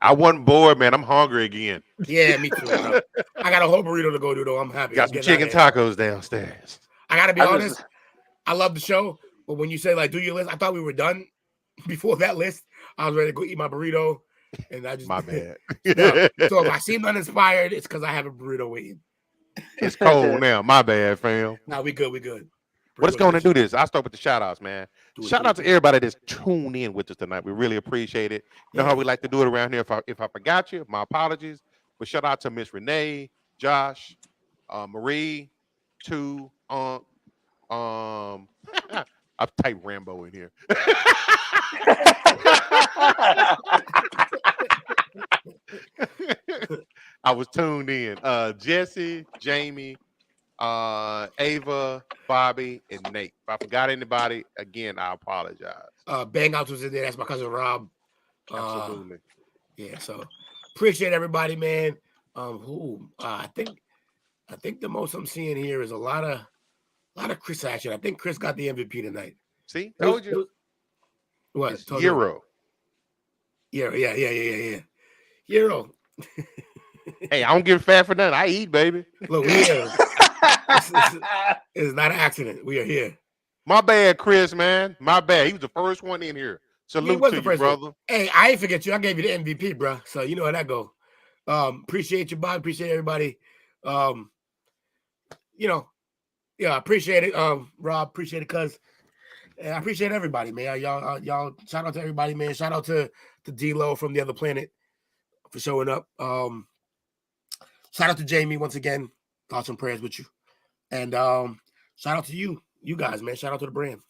Speaker 6: I wasn't bored, man. I'm hungry again.
Speaker 8: Yeah, me too, bro. I got a whole burrito to go do, though. I'm happy.
Speaker 6: Got some chicken tacos downstairs.
Speaker 8: I got to be honest. I love the show, but when you say, like, do your list, I thought we were done before that list. I was ready to go eat my burrito, and I just...
Speaker 6: My bad.
Speaker 8: No. So if I seem uninspired, it's because I have a burrito waiting.
Speaker 6: It's cold now. My bad, fam.
Speaker 8: Nah, we good. We good.
Speaker 6: What's going to do this? I'll start with the shout outs, man. Shout out to everybody that's tuned in with us tonight. We really appreciate it. You know how we like to do it around here. If I forgot you, my apologies. But shout out to Miss Renee, Josh, Marie, I've typed Rambo in here. I was tuned in. Jesse, Jamie, Ava, Bobby, and Nate. If I forgot anybody, again, I apologize.
Speaker 8: Bang Outs was in there. That's my cousin Rob.
Speaker 6: Absolutely.
Speaker 8: Yeah, so appreciate everybody, man. I think the most I'm seeing here is a lot of Chris action. I think Chris got the MVP tonight.
Speaker 6: See, told you.
Speaker 8: What?
Speaker 6: It's Euro.
Speaker 8: Yeah. Euro.
Speaker 6: Hey, I don't give a fat for nothing. I eat, baby.
Speaker 8: Look, we here. It's not an accident. We are here.
Speaker 6: My bad, Chris, man. My bad. He was the first one in here. Salute to you, brother.
Speaker 8: One. Hey, I ain't forget you. I gave you the MVP, bro. So you know how that go. Appreciate you, Bob. Appreciate everybody. Yeah, appreciate it. Rob, appreciate it, cuz. And I appreciate everybody, man. Y'all, shout out to everybody, man. Shout out to D-Lo from the other planet for showing up. Shout out to Jamie once again. Thoughts and prayers with you. And shout out to you guys, man. Shout out to the brand.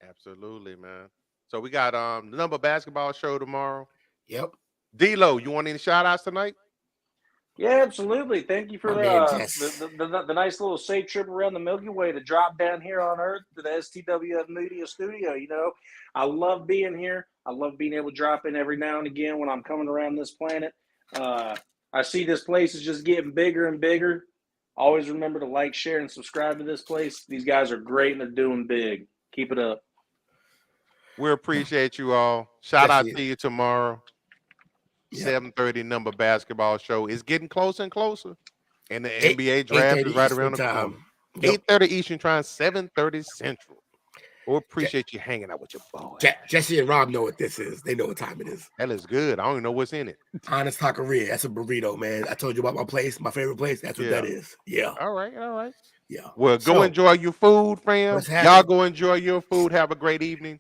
Speaker 6: Absolutely, man. So we got the number basketball show tomorrow.
Speaker 8: Yep.
Speaker 6: D-Lo, you want any shout outs tonight?
Speaker 7: Yeah, absolutely. Thank you for the nice little safe trip around the Milky Way to drop down here on Earth to the STWF Media Studio. You know, I love being here. I love being able to drop in every now and again when I'm coming around this planet. I see this place is just getting bigger and bigger. Always remember to like, share, and subscribe to this place. These guys are great and they're doing big. Keep it up.
Speaker 6: We appreciate you all. Shout out to you tomorrow. 7:30 number basketball show is getting closer and closer, and the NBA draft is right around the corner. 8:30 Eastern Time, 7:30 Central. We appreciate you hanging out with your boy.
Speaker 8: Jesse and Rob know what this is. They know what time it is.
Speaker 6: That is good. I don't even know what's in it.
Speaker 8: Honest Taqueria. That's a burrito, man. I told you about my place, my favorite place. That's what that is. Yeah.
Speaker 6: All right.
Speaker 8: Yeah.
Speaker 6: Well, go enjoy your food, fam. Y'all go enjoy your food. Have a great evening.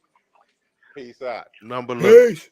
Speaker 6: Peace out. Number love.
Speaker 8: Peace.